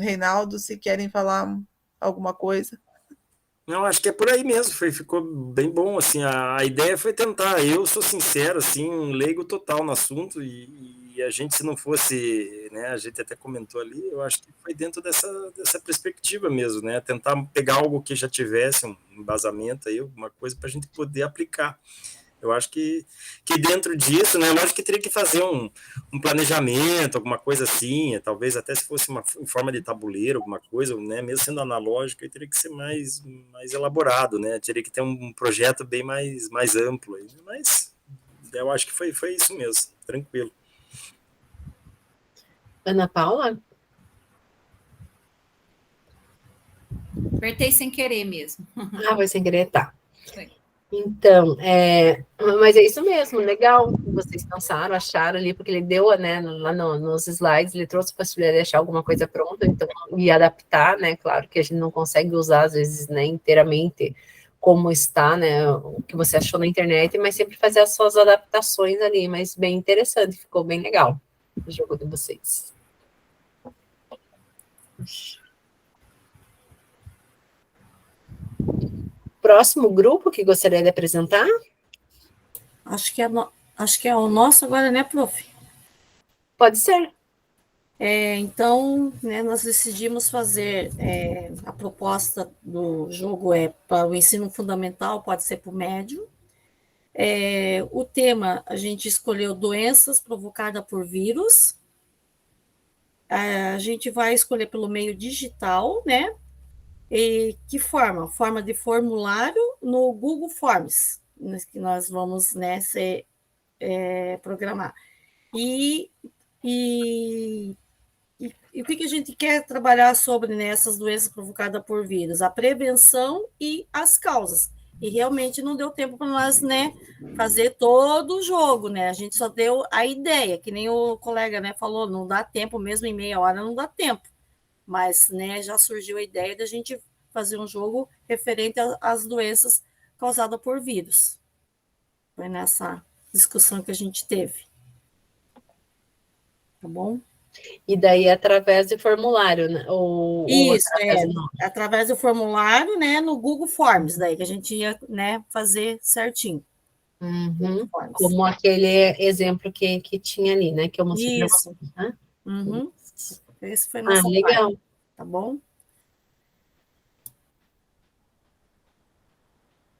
Reinaldo, se querem falar alguma coisa. Não, acho que é por aí mesmo, ficou bem bom, assim, a ideia foi tentar, eu sou sincero, assim, um leigo total no assunto, e a gente, se não fosse, né, a gente até comentou ali, eu acho que foi dentro dessa perspectiva mesmo, né, tentar pegar algo que já tivesse um embasamento aí, alguma coisa para a gente poder aplicar. Eu acho que dentro disso, né, lógico que teria que fazer um planejamento, alguma coisa assim, talvez até se fosse em forma de tabuleiro, alguma coisa, né, mesmo sendo analógico, teria que ser mais elaborado, né, teria que ter um projeto bem mais amplo, mas eu acho que foi isso mesmo, tranquilo. Ana Paula? Apertei sem querer mesmo. Foi sem querer, tá. Foi. Então, mas é isso mesmo, legal que vocês pensaram, acharam ali, porque ele deu, né, lá nos slides, ele trouxe a possibilidade de deixar alguma coisa pronta, então, e adaptar, né, claro que a gente não consegue usar, às vezes, né, inteiramente como está, né, o que você achou na internet, mas sempre fazer as suas adaptações ali, mas bem interessante, ficou bem legal o jogo de vocês. Próximo grupo que gostaria de apresentar? Acho que é o nosso agora, né, prof? Pode ser. Então, né, nós decidimos fazer a proposta do jogo para o ensino fundamental, pode ser para o médio. O tema, a gente escolheu doenças provocadas por vírus. A gente vai escolher pelo meio digital, né? E que forma? Forma de formulário no Google Forms, que nós vamos, né, programar. E o que a gente quer trabalhar sobre nessas doenças provocadas por vírus? A prevenção e as causas. E realmente não deu tempo para nós, né, fazer todo o jogo, né? A gente só deu a ideia, que nem o colega, né, falou, não dá tempo, mesmo em meia hora não dá tempo. Mas, né, já surgiu a ideia da gente fazer um jogo referente às doenças causadas por vírus. Foi nessa discussão que a gente teve. Tá bom? E daí através de formulário, né? Isso, através do formulário, né, no Google Forms, daí que a gente ia, né, fazer certinho. Uhum. Como aquele exemplo que tinha ali, né, que eu mostrei para vocês, né? Uhum. Esse foi nossa legal. parte, tá bom?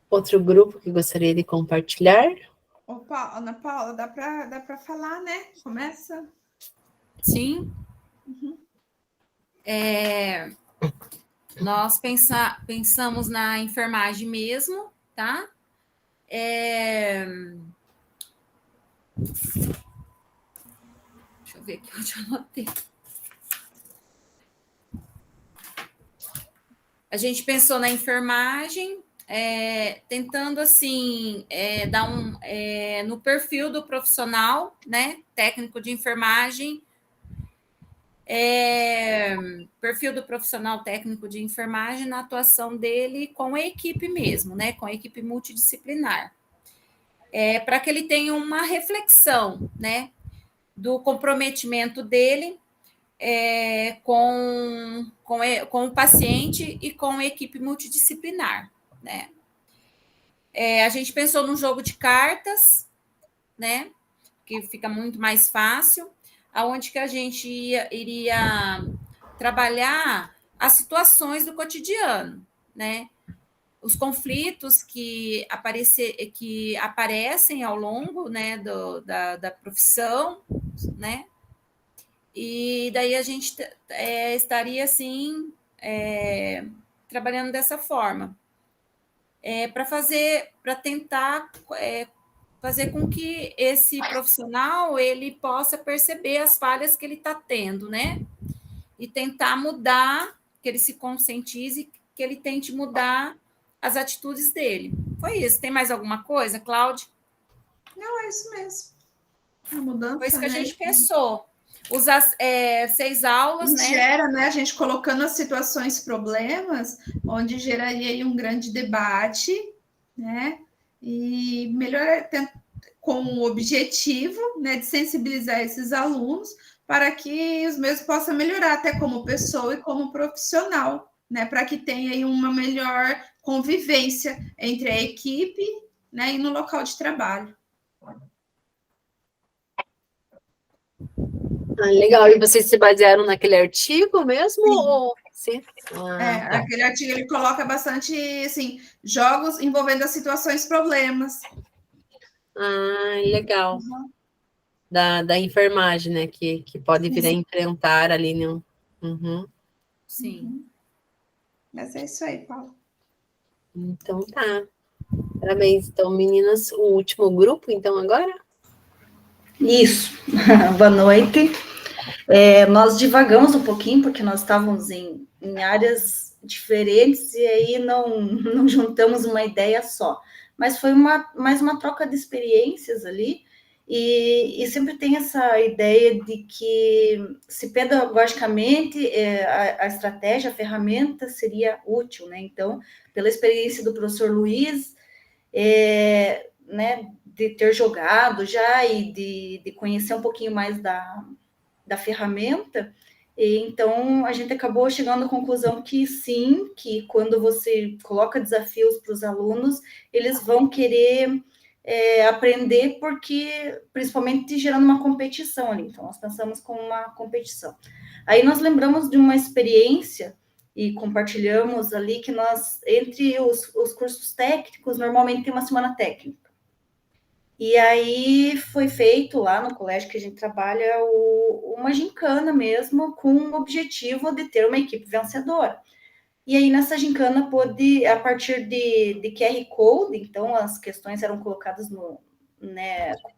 Outro grupo que gostaria de compartilhar? Opa, Ana Paula, dá para falar, né? Começa. Sim. Uhum. Nós pensamos na enfermagem mesmo, tá? Deixa eu ver aqui onde eu anotei. A gente pensou na enfermagem, tentando, assim, dar no perfil do profissional, né? Técnico de enfermagem, perfil do profissional técnico de enfermagem na atuação dele com a equipe mesmo, né? Com a equipe multidisciplinar. Para que ele tenha uma reflexão, né? Do comprometimento dele com o paciente e com a equipe multidisciplinar, né? A gente pensou num jogo de cartas, né? Que fica muito mais fácil, aonde que a gente iria trabalhar as situações do cotidiano, né? Os conflitos que aparecem ao longo, né, da profissão, né? E daí a gente estaria, assim, trabalhando dessa forma. Para tentar fazer com que esse profissional ele possa perceber as falhas que ele está tendo, né? E tentar mudar, que ele se conscientize, que ele tente mudar as atitudes dele. Foi isso. Tem mais alguma coisa, Cláudia? Não, é isso mesmo. A mudança, foi isso que a gente pensou. Usar 6 aulas, né? Gera, né? A gente colocando as situações, problemas, onde geraria aí um grande debate, né? E melhor com o objetivo, né, de sensibilizar esses alunos para que os mesmos possam melhorar até como pessoa e como profissional, né? Para que tenha aí uma melhor convivência entre a equipe, né, e no local de trabalho. Legal. E vocês se basearam naquele artigo mesmo? Sim. Ou... Sim. Aquele artigo ele coloca bastante assim, jogos envolvendo as situações, problemas. Legal. Uhum. Da enfermagem, né? Que pode vir a enfrentar ali, né? Uhum. Sim. Mas é isso aí, Paulo. Então tá. Parabéns. Então, meninas, o último grupo, então, agora? Isso. Boa noite. Nós divagamos um pouquinho, porque nós estávamos em áreas diferentes e aí não juntamos uma ideia só. Mas foi mais uma troca de experiências ali, e sempre tem essa ideia de que, se pedagogicamente a estratégia, a ferramenta seria útil, né? Então, pela experiência do professor Luiz, né, de ter jogado já e de conhecer um pouquinho mais da ferramenta, então a gente acabou chegando à conclusão que sim, que quando você coloca desafios para os alunos, eles vão querer aprender, porque principalmente gerando uma competição ali. Então, nós pensamos como uma competição. Aí nós lembramos de uma experiência e compartilhamos ali que nós, entre os cursos técnicos, normalmente tem uma semana técnica. E aí foi feito lá no colégio que a gente trabalha uma gincana mesmo, com o objetivo de ter uma equipe vencedora. E aí nessa gincana pôde, a partir de QR Code, então as questões eram colocadas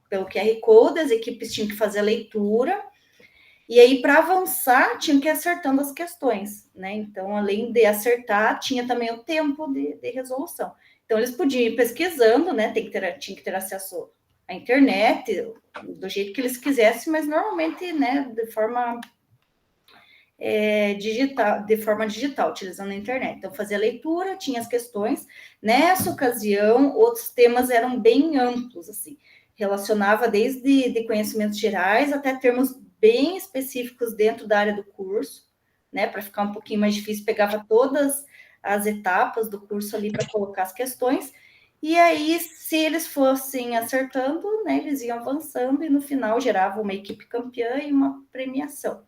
pelo QR Code, as equipes tinham que fazer a leitura, e aí para avançar tinham que ir acertando as questões, né? Então, além de acertar, tinha também o tempo de resolução. Então, eles podiam ir pesquisando, né? Tinha que ter acesso à internet, do jeito que eles quisessem, mas normalmente, né, de forma digital, utilizando a internet. Então, fazia a leitura, tinha as questões. Nessa ocasião, outros temas eram bem amplos, assim, relacionava desde conhecimentos gerais até termos bem específicos dentro da área do curso, né, para ficar um pouquinho mais difícil, pegava todas as etapas do curso ali para colocar as questões, e aí, se eles fossem acertando, né, eles iam avançando, e no final gerava uma equipe campeã e uma premiação.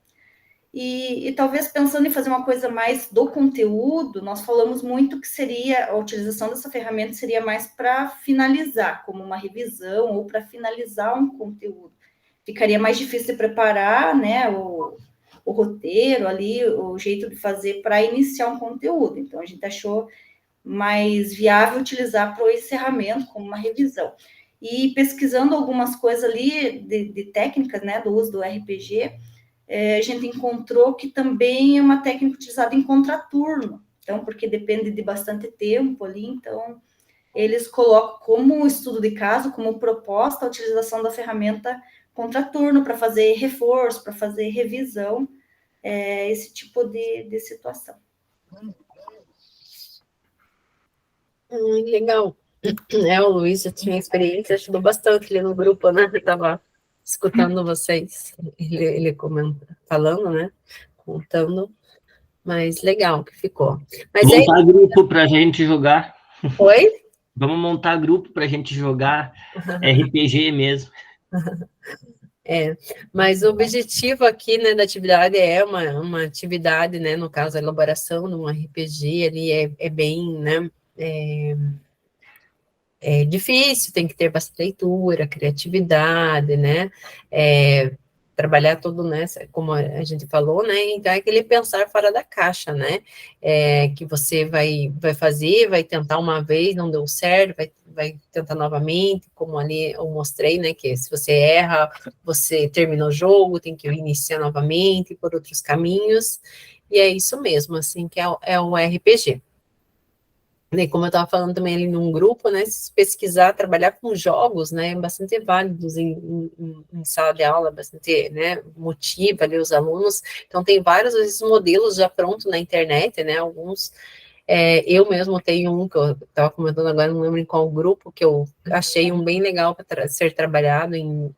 E talvez pensando em fazer uma coisa mais do conteúdo, nós falamos muito que seria, a utilização dessa ferramenta seria mais para finalizar, como uma revisão, ou para finalizar um conteúdo. Ficaria mais difícil de preparar, né, o roteiro ali, o jeito de fazer para iniciar um conteúdo. Então, a gente achou mais viável utilizar para o encerramento, como uma revisão. E pesquisando algumas coisas ali de técnicas, né, do uso do RPG, a gente encontrou que também é uma técnica utilizada em contraturno. Então, porque depende de bastante tempo ali, então eles colocam como estudo de caso, como proposta, a utilização da ferramenta contraturno para fazer reforço, para fazer revisão, esse tipo de situação. Legal. O Luiz já tinha experiência, ajudou bastante ali no grupo, né? Eu estava escutando vocês, ele falando, né? Contando, mas legal que ficou. Mas montar grupo para a gente jogar. Oi? Vamos montar grupo para a gente jogar RPG mesmo. Mas o objetivo aqui, né, da atividade é uma atividade, né, no caso, a elaboração de um RPG ali é bem, né, é difícil, tem que ter bastante leitura, criatividade, né, trabalhar tudo, né, como a gente falou, né, então é aquele pensar fora da caixa, né, que você vai fazer, vai tentar uma vez, não deu certo, vai tentar novamente, como ali eu mostrei, né, que se você erra, você termina o jogo, tem que iniciar novamente, por outros caminhos, e é isso mesmo, assim, que é o RPG. E como eu estava falando também ali num grupo, né, se pesquisar, trabalhar com jogos, né, bastante válidos em sala de aula, bastante, né, motiva ali os alunos. Então, tem vários esses modelos já prontos na internet, né, alguns, eu mesmo tenho um que eu estava comentando agora, não lembro em qual grupo, que eu achei um bem legal para ser trabalhado em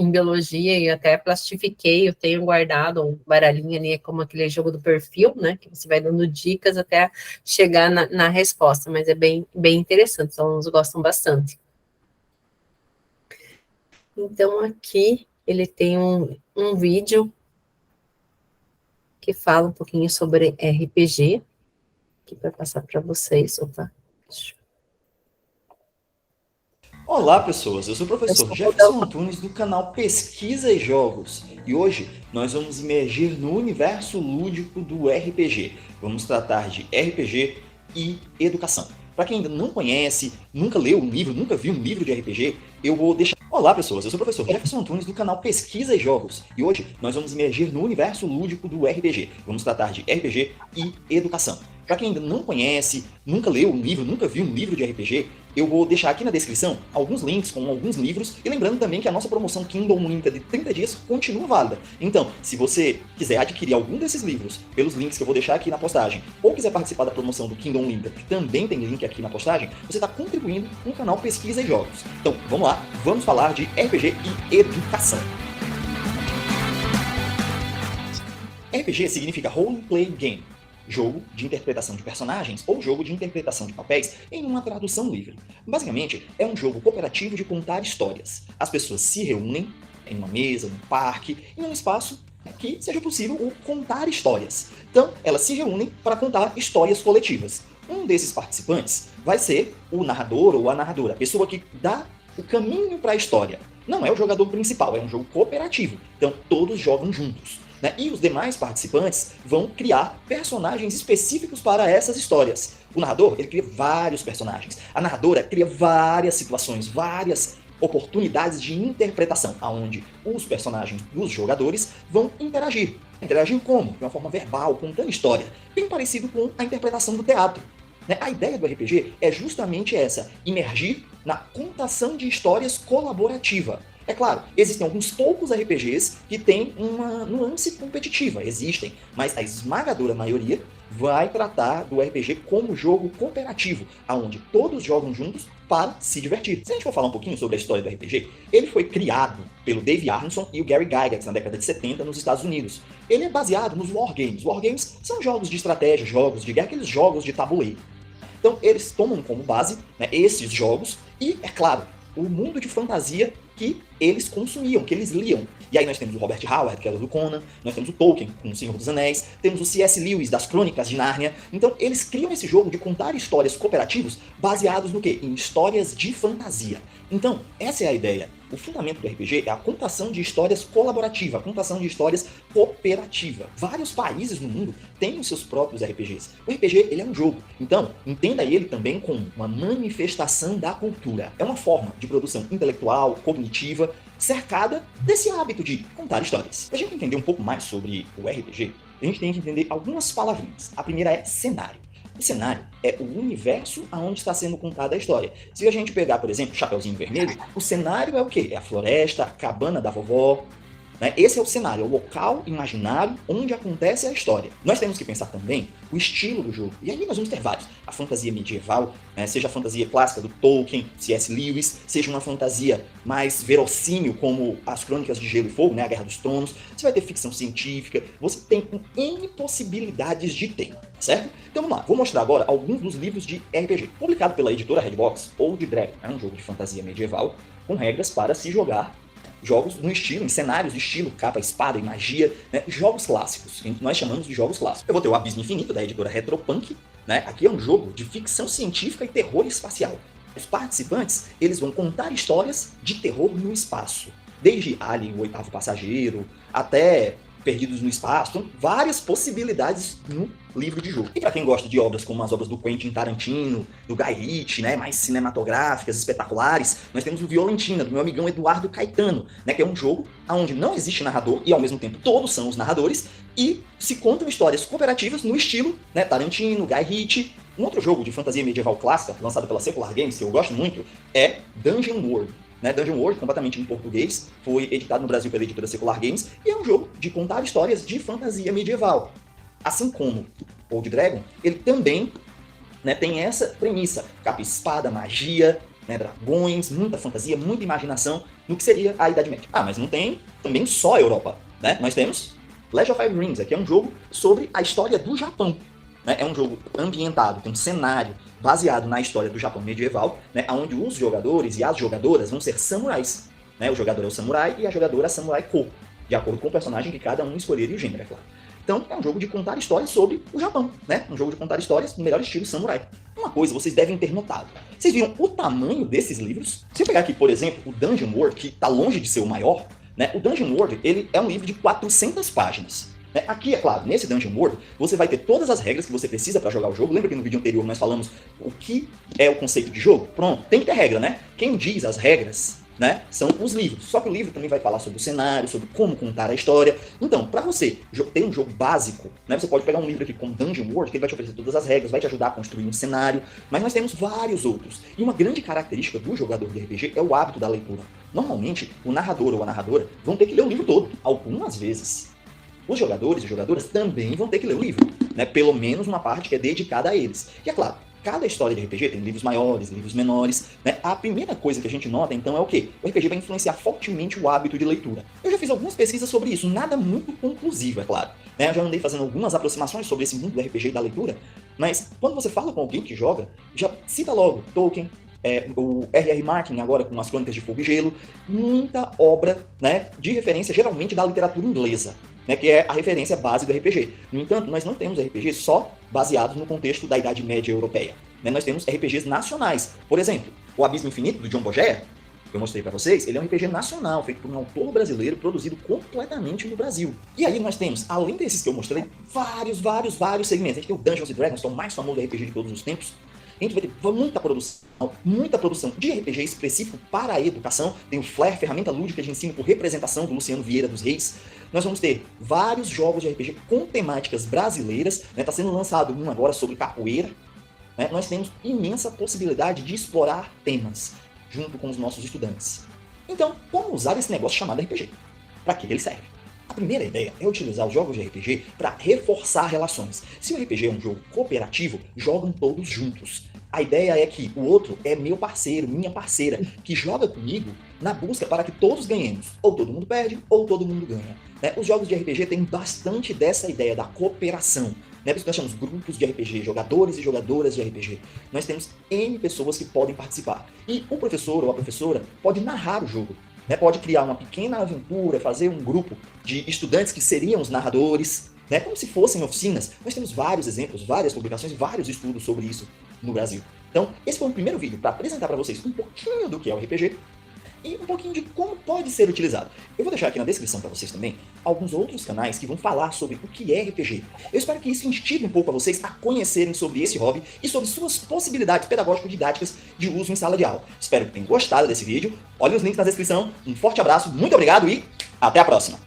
biologia, e até plastifiquei, eu tenho guardado um baralhinho ali, como aquele jogo do perfil, né, que você vai dando dicas até chegar na resposta, mas é bem interessante, os alunos gostam bastante. Então, aqui, ele tem um vídeo que fala um pouquinho sobre RPG, aqui para passar para vocês, Olá, pessoas! Eu sou o professor Jefferson Antunes, do canal Pesquisa e Jogos. E hoje nós vamos imergir no universo lúdico do RPG. Vamos tratar de RPG e educação. Para quem ainda não conhece, nunca leu um livro, nunca viu um livro de RPG, eu vou deixar... Olá, pessoas! Eu sou o professor Jefferson Antunes, do canal Pesquisa e Jogos. E hoje nós vamos imergir no universo lúdico do RPG. Vamos tratar de RPG e educação. Para quem ainda não conhece, nunca leu um livro, nunca viu um livro de RPG, eu vou deixar aqui na descrição alguns links com alguns livros, e lembrando também que a nossa promoção Kindle Unlimited de 30 dias continua válida. Então, se você quiser adquirir algum desses livros pelos links que eu vou deixar aqui na postagem, ou quiser participar da promoção do Kindle Unlimited, que também tem link aqui na postagem, você está contribuindo com o canal Pesquisa e Jogos. Então, vamos lá, vamos falar de RPG e educação. RPG significa Role Play Game. jogo de interpretação de personagens ou jogo de interpretação de papéis em uma tradução livre. Basicamente, é um jogo cooperativo de contar histórias. As pessoas se reúnem em uma mesa, num parque, em um espaço que seja possível o contar histórias. Então, elas se reúnem para contar histórias coletivas. Um desses participantes vai ser o narrador ou a narradora, a pessoa que dá o caminho para a história. Não é o jogador principal, é um jogo cooperativo. Então, todos jogam juntos. E os demais participantes vão criar personagens específicos para essas histórias. O narrador, ele cria vários personagens. A narradora cria várias situações, várias oportunidades de interpretação, onde os personagens dos jogadores vão interagir. Interagir como? De uma forma verbal, contando história. Bem parecido com a interpretação do teatro. A ideia do RPG é justamente essa, imergir na contação de histórias colaborativa. É claro, existem alguns poucos RPGs que têm uma nuance competitiva, existem, mas a esmagadora maioria vai tratar do RPG como jogo cooperativo, onde todos jogam juntos para se divertir. Se a gente for falar um pouquinho sobre a história do RPG, ele foi criado pelo Dave Arneson e o Gary Gygax na década de 70 nos Estados Unidos. Ele é baseado nos wargames. Wargames são jogos de estratégia, jogos de guerra, aqueles jogos de tabuleiro. Então eles tomam como base esses jogos e, é claro, o mundo de fantasia que eles consumiam, que eles liam. E aí nós temos o Robert Howard, que era do Conan, nós temos o Tolkien, com o Senhor dos Anéis, temos o C.S. Lewis, das Crônicas de Nárnia. Então eles criam esse jogo de contar histórias cooperativos baseados no quê? Em histórias de fantasia. Então, essa é a ideia. O fundamento do RPG é a contação de histórias colaborativa, a contação de histórias cooperativa. Vários países no mundo têm os seus próprios RPGs. O RPG, ele é um jogo. Então, entenda ele também como uma manifestação da cultura. É uma forma de produção intelectual, cognitiva, cercada desse hábito de contar histórias. Para a gente entender um pouco mais sobre o RPG, a gente tem que entender algumas palavrinhas. A primeira é cenário. O cenário é o universo aonde está sendo contada a história. Se a gente pegar, por exemplo, Chapeuzinho Vermelho, o cenário é o quê? É a floresta, a cabana da vovó. Esse é o cenário, é o local imaginário onde acontece a história. Nós temos que pensar também o estilo do jogo. E aí nós vamos ter vários. A fantasia medieval, seja a fantasia clássica do Tolkien, C.S. Lewis, seja uma fantasia mais verossímil, como as Crônicas de Gelo e Fogo, a Guerra dos Tronos. Você vai ter ficção científica, você tem N possibilidades de tema, certo? Então vamos lá, vou mostrar agora alguns dos livros de RPG. Publicado pela editora Redbox, Old Dragon, é um jogo de fantasia medieval com regras para se jogar jogos no estilo, em cenários de estilo, capa, espada e magia, jogos clássicos, que nós chamamos de jogos clássicos. Eu vou ter o Abismo Infinito, da editora Retropunk, Aqui é um jogo de ficção científica e terror espacial. Os participantes, eles vão contar histórias de terror no espaço, desde Alien, o Oitavo Passageiro, até Perdidos no Espaço, então, várias possibilidades no livro de jogo. E para quem gosta de obras como as obras do Quentin Tarantino, do Guy Ritchie, mais cinematográficas, espetaculares, nós temos o Violentina, do meu amigão Eduardo Caetano, que é um jogo onde não existe narrador e ao mesmo tempo todos são os narradores e se contam histórias cooperativas no estilo Tarantino, Guy Ritchie. Um outro jogo de fantasia medieval clássica, lançado pela Secular Games, que eu gosto muito, é Dungeon World. Dungeon World, completamente em português, foi editado no Brasil pela editora Secular Games e é um jogo de contar histórias de fantasia medieval. Assim como Old Dragon, ele também tem essa premissa, capa e espada, magia, dragões, muita fantasia, muita imaginação no que seria a Idade Média. Mas não tem também só a Europa, Nós temos Legend of Five Rings, que é um jogo sobre a história do Japão. É um jogo ambientado, tem um cenário baseado na história do Japão medieval, onde os jogadores e as jogadoras vão ser samurais. O jogador é o samurai e a jogadora é a samurai ko, de acordo com o personagem que cada um escolher e o gênero, é claro. Então, é um jogo de contar histórias sobre o Japão, Um jogo de contar histórias no melhor estilo samurai. Uma coisa vocês devem ter notado. Vocês viram o tamanho desses livros? Se eu pegar aqui, por exemplo, o Dungeon World, que está longe de ser o maior, o Dungeon World, ele é um livro de 400 páginas. Aqui, é claro, nesse Dungeon World, você vai ter todas as regras que você precisa para jogar o jogo. Lembra que no vídeo anterior nós falamos o que é o conceito de jogo? Pronto, tem que ter regra, Quem diz as regras, são os livros. Só que o livro também vai falar sobre o cenário, sobre como contar a história. Então, para você ter um jogo básico, você pode pegar um livro aqui como Dungeon World, que ele vai te oferecer todas as regras, vai te ajudar a construir um cenário, mas nós temos vários outros. E uma grande característica do jogador de RPG é o hábito da leitura. Normalmente, o narrador ou a narradora vão ter que ler o livro todo, algumas vezes. Os jogadores e jogadoras também vão ter que ler o livro, Pelo menos uma parte que é dedicada a eles. E é claro, cada história de RPG tem livros maiores, livros menores, né? A primeira coisa que a gente nota, então, é o quê? O RPG vai influenciar fortemente o hábito de leitura. Eu já fiz algumas pesquisas sobre isso, nada muito conclusivo, é claro. Né? Eu já andei fazendo algumas aproximações sobre esse mundo do RPG e da leitura, mas quando você fala com alguém que joga, já cita logo Tolkien, o R.R. Martin agora com as Crônicas de Fogo e Gelo, muita obra, né, de referência geralmente da literatura inglesa, né, que é a referência base do RPG. No entanto, nós não temos RPGs só baseados no contexto da Idade Média Europeia. Né? Nós temos RPGs nacionais. Por exemplo, o Abismo Infinito, do John Boyega, que eu mostrei para vocês, ele é um RPG nacional, feito por um autor brasileiro, produzido completamente no Brasil. E aí nós temos, além desses que eu mostrei, vários segmentos. A gente tem o Dungeons & Dragons, que é o mais famoso RPG de todos os tempos. A gente vai ter muita produção de RPG específico para a educação. Tem o Flair, ferramenta lúdica de ensino por representação, do Luciano Vieira dos Reis. Nós vamos ter vários jogos de RPG com temáticas brasileiras. Está sendo lançado um agora sobre capoeira. Né? Nós temos imensa possibilidade de explorar temas junto com os nossos estudantes. Então, como usar esse negócio chamado RPG? Para que ele serve? A primeira ideia é utilizar os jogos de RPG para reforçar relações. Se o RPG é um jogo cooperativo, jogam todos juntos. A ideia é que o outro é meu parceiro, minha parceira, que joga comigo na busca para que todos ganhemos. Ou todo mundo perde, ou todo mundo ganha. Né? Os jogos de RPG têm bastante dessa ideia da cooperação. Né? Por isso nós chamamos grupos de RPG, jogadores e jogadoras de RPG. Nós temos N pessoas que podem participar. E o professor ou a professora pode narrar o jogo. Né, pode criar uma pequena aventura, fazer um grupo de estudantes que seriam os narradores, né, como se fossem oficinas. Nós temos vários exemplos, várias publicações, vários estudos sobre isso no Brasil. Então, esse foi o primeiro vídeo para apresentar para vocês um pouquinho do que é o RPG e um pouquinho de como pode ser utilizado. Eu vou deixar aqui na descrição para vocês também alguns outros canais que vão falar sobre o que é RPG. Eu espero que isso instigue um pouco a vocês a conhecerem sobre esse hobby e sobre suas possibilidades pedagógico-didáticas de uso em sala de aula. Espero que tenham gostado desse vídeo. Olhem os links na descrição. Um forte abraço, muito obrigado e até a próxima.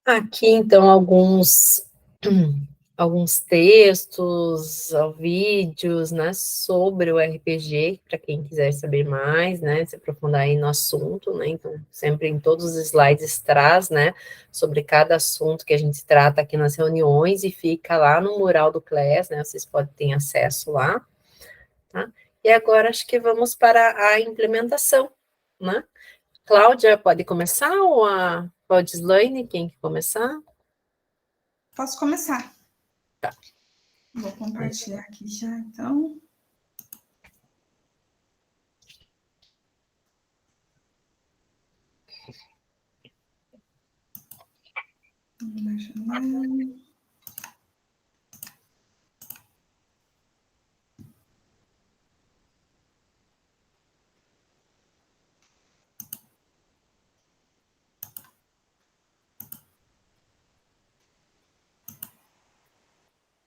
Aqui, então, alguns textos, vídeos, né, sobre o RPG, para quem quiser saber mais, né, se aprofundar aí no assunto, né, então, sempre em todos os slides traz, né, sobre cada assunto que a gente trata aqui nas reuniões, e fica lá no mural do Class, né, vocês podem ter acesso lá, tá? E agora, acho que vamos para a implementação, né? Cláudia, pode começar, ou a Claudislaine, quem quer começar? Posso começar. Tá. Vou compartilhar aqui já, então.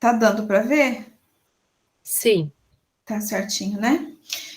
Tá dando para ver? Sim. Tá certinho, né?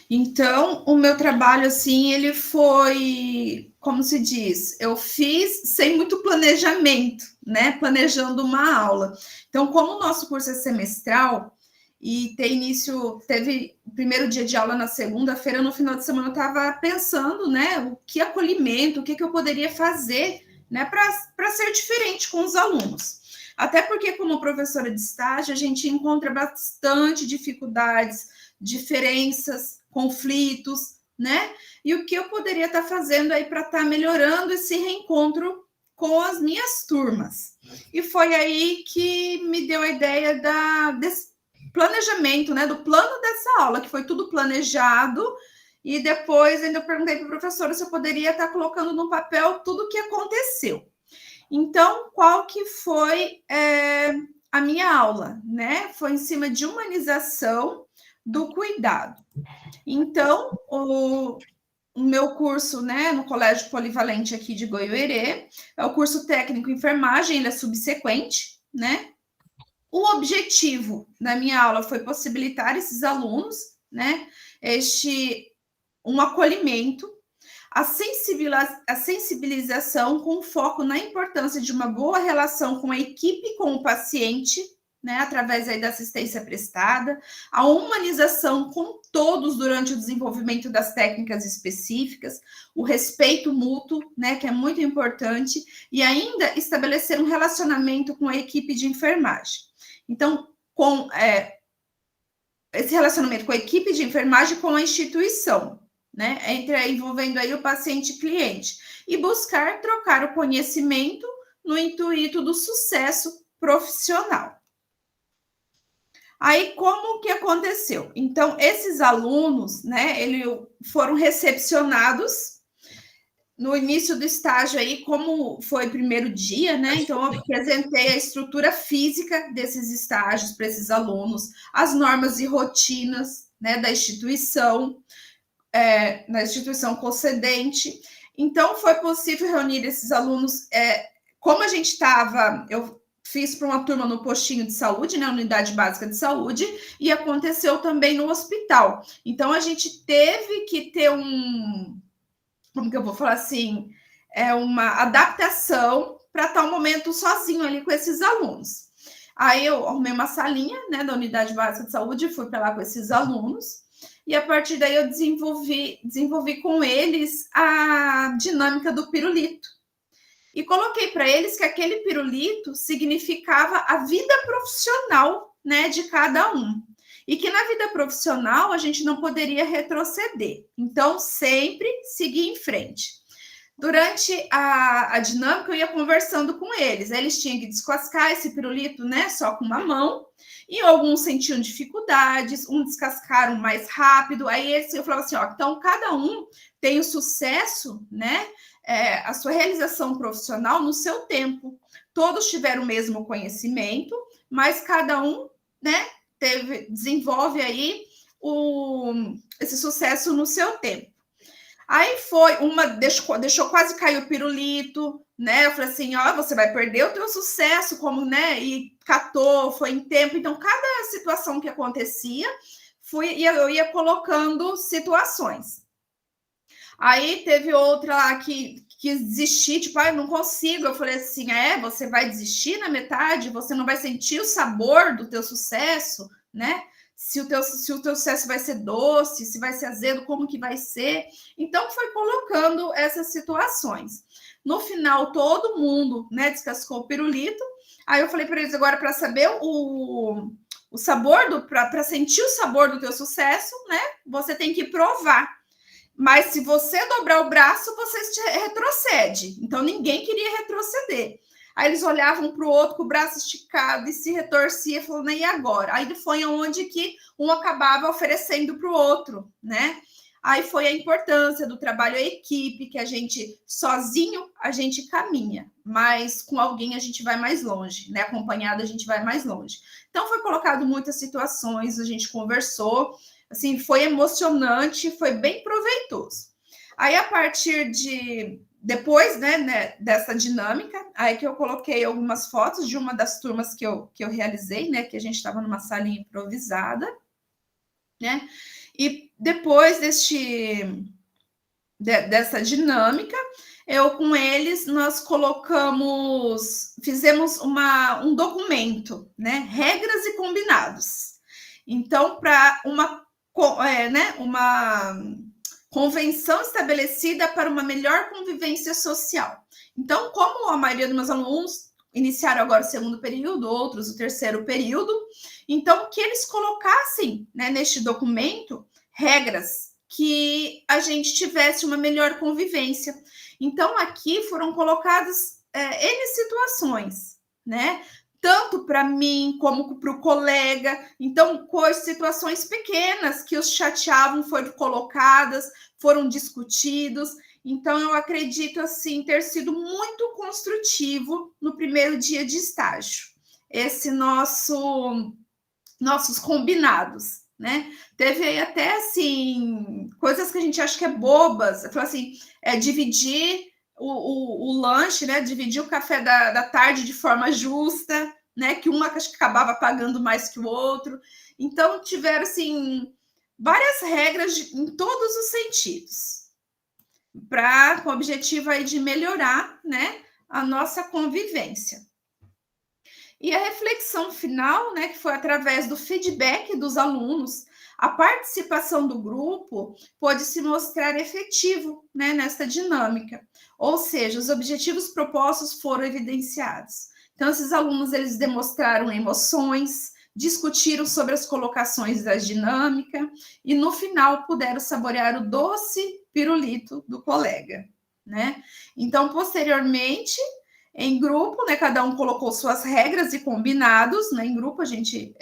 Então, o meu trabalho, assim, ele foi, como se diz, eu fiz sem muito planejamento, né? Planejando uma aula. Então, como o nosso curso é semestral e teve o primeiro dia de aula na segunda-feira, no final de semana eu estava pensando, né? O que acolhimento, o que eu poderia fazer, né? Para ser diferente com os alunos. Até porque, como professora de estágio, a gente encontra bastante dificuldades, diferenças, conflitos, né? E o que eu poderia estar fazendo aí para estar melhorando esse reencontro com as minhas turmas. E foi aí que me deu a ideia desse planejamento, né? Do plano dessa aula, que foi tudo planejado. E depois ainda eu perguntei para a professora se eu poderia estar colocando no papel tudo o que aconteceu. Então, qual que foi a minha aula, né? Foi em cima de humanização do cuidado. Então, o meu curso, né, no Colégio Polivalente aqui de Goiôerê, é o curso técnico em enfermagem, ele é subsequente, né? O objetivo da minha aula foi possibilitar esses alunos, né, um acolhimento, a sensibilização com foco na importância de uma boa relação com a equipe, com o paciente, né, através aí da assistência prestada, a humanização com todos durante o desenvolvimento das técnicas específicas, o respeito mútuo, né, que é muito importante, e ainda estabelecer um relacionamento com a equipe de enfermagem. Então, com esse relacionamento com a equipe de enfermagem com a instituição, né, envolvendo aí o paciente e cliente, e buscar trocar o conhecimento no intuito do sucesso profissional. Aí, como que aconteceu? Então, esses alunos, né, eles foram recepcionados no início do estágio aí, como foi o primeiro dia, né? Então, eu apresentei a estrutura física desses estágios para esses alunos, as normas e rotinas, né, da instituição, na instituição concedente. Então, foi possível reunir esses alunos, como a gente estava, eu fiz para uma turma no postinho de saúde, né, unidade básica de saúde, e aconteceu também no hospital. Então, a gente teve que ter como que eu vou falar assim, uma adaptação para tal momento sozinho ali com esses alunos. Aí eu arrumei uma salinha, né, da unidade básica de saúde, fui para lá com esses alunos, e a partir daí eu desenvolvi com eles a dinâmica do pirulito. E coloquei para eles que aquele pirulito significava a vida profissional, né, de cada um. E que na vida profissional a gente não poderia retroceder. Então, sempre seguir em frente. Durante a dinâmica, eu ia conversando com eles. Eles tinham que descascar esse pirulito, né, só com uma mão. E alguns sentiam dificuldades, uns descascaram mais rápido. Aí eu falava assim, ó, então cada um tem o sucesso, né, a sua realização profissional no seu tempo. Todos tiveram o mesmo conhecimento, mas cada um, né, desenvolve aí esse sucesso no seu tempo. Aí foi, uma deixou quase cair o pirulito, né? Eu falei assim, ó, você vai perder o teu sucesso, como, né? E catou, foi em tempo. Então, cada situação que acontecia, eu ia colocando situações. Aí teve outra lá que quis desistir, tipo, eu não consigo. Eu falei assim, você vai desistir na metade? Você não vai sentir o sabor do teu sucesso, né? Se o teu sucesso vai ser doce, se vai ser azedo, como que vai ser? Então, foi colocando essas situações. No final, todo mundo, né, descascou o pirulito. Aí eu falei para eles, agora, para saber o sabor, para sentir o sabor do teu sucesso, né, você tem que provar. Mas se você dobrar o braço, você retrocede. Então, ninguém queria retroceder. Aí eles olhavam para o outro com o braço esticado e se retorcia, falando, e agora? Aí foi onde que um acabava oferecendo para o outro, né? Aí foi a importância do trabalho em equipe, que a gente, sozinho, a gente caminha, mas com alguém a gente vai mais longe, né? Acompanhado a gente vai mais longe. Então, foi colocado muitas situações, a gente conversou, assim, foi emocionante, foi bem proveitoso. Aí, a partir depois, né, dessa dinâmica, aí que eu coloquei algumas fotos de uma das turmas que eu realizei, né, que a gente estava numa salinha improvisada, né, e depois dessa dinâmica, com eles, nós fizemos um documento, né, regras e combinados. Então, para uma convenção estabelecida para uma melhor convivência social. Então, como a maioria dos meus alunos iniciaram agora o segundo período, outros o terceiro período, então que eles colocassem, né, neste documento regras que a gente tivesse uma melhor convivência. Então, aqui foram colocadas N situações, né? Tanto para mim como para o colega. Então, situações pequenas que os chateavam foram colocadas, foram discutidos. Então, eu acredito, assim, ter sido muito construtivo no primeiro dia de estágio. Esse nossos combinados, né? Teve aí até, assim, coisas que a gente acha que é bobas. Eu falo assim, dividir o lanche, né? Dividir o café da tarde de forma justa, né? Que uma acho que acabava pagando mais que o outro. Então, tiveram, assim, várias regras em todos os sentidos, com o objetivo aí de melhorar, né, a nossa convivência. E a reflexão final, né, que foi através do feedback dos alunos, a participação do grupo pôde se mostrar efetivo, né, nesta dinâmica. Ou seja, os objetivos propostos foram evidenciados. Então, esses alunos, eles demonstraram emoções, discutiram sobre as colocações da dinâmica e, no final, puderam saborear o doce pirulito do colega, né? Então, posteriormente, em grupo, né, cada um colocou suas regras e combinados, né? Em grupo, a gente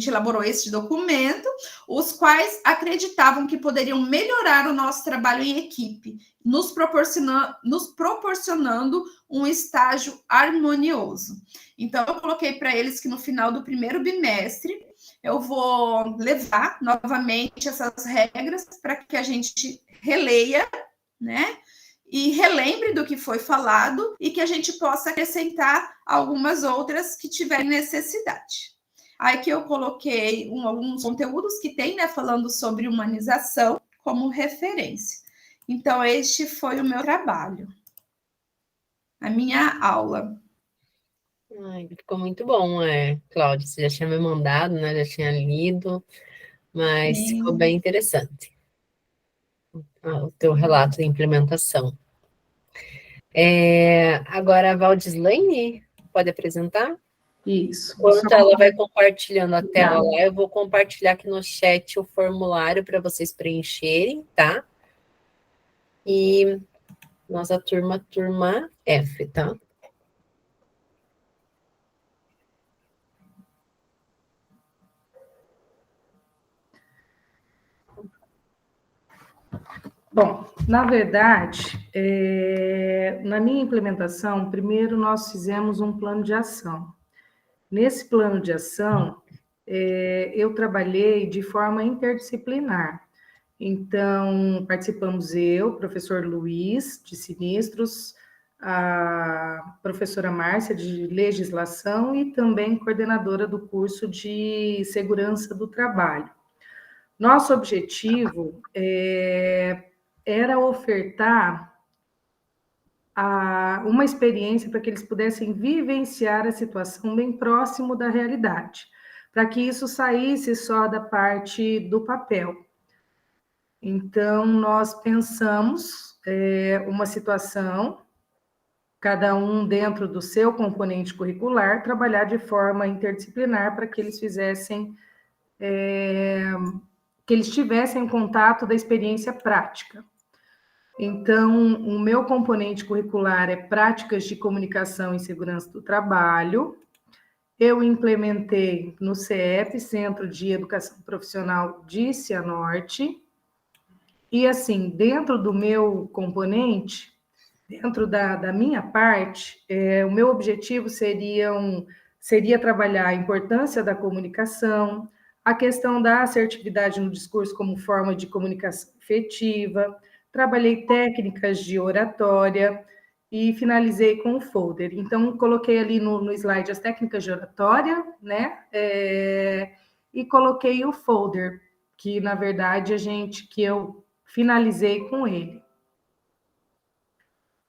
elaborou este documento, os quais acreditavam que poderiam melhorar o nosso trabalho em equipe, nos proporcionando um estágio harmonioso. Então, eu coloquei para eles que no final do primeiro bimestre, eu vou levar novamente essas regras para que a gente releia, né? E relembre do que foi falado e que a gente possa acrescentar algumas outras que tiverem necessidade. Aí que eu coloquei alguns conteúdos que tem, né, falando sobre humanização como referência. Então, este foi o meu trabalho, a minha aula. Ai, ficou muito bom, Cláudia. Você já tinha me mandado, né? Já tinha lido, mas ficou bem interessante o teu relato de implementação. Agora, a Valdislaine pode apresentar? Isso. Enquanto ela vai compartilhando a tela lá, eu vou compartilhar aqui no chat o formulário para vocês preencherem, tá? E nossa turma F, tá? Bom, na verdade, na minha implementação, primeiro nós fizemos um plano de ação. Nesse plano de ação, eu trabalhei de forma interdisciplinar. Então, participamos eu, professor Luiz, de Sinistros, a professora Márcia, de Legislação, e também coordenadora do curso de Segurança do Trabalho. Nosso objetivo era ofertar uma experiência para que eles pudessem vivenciar a situação bem próximo da realidade, para que isso saísse só da parte do papel. Então, nós pensamos uma situação, cada um dentro do seu componente curricular, trabalhar de forma interdisciplinar para que eles fizessem, que eles tivessem contato da experiência prática. Então, o meu componente curricular é práticas de comunicação e segurança do trabalho. Eu implementei no CEP, Centro de Educação Profissional de Cianorte. E, assim, dentro do meu componente, dentro da minha parte, o meu objetivo seria trabalhar a importância da comunicação, a questão da assertividade no discurso como forma de comunicação efetiva. Trabalhei técnicas de oratória e finalizei com o folder. Então, coloquei ali no slide as técnicas de oratória, né? E coloquei o folder, que, na verdade, eu finalizei com ele.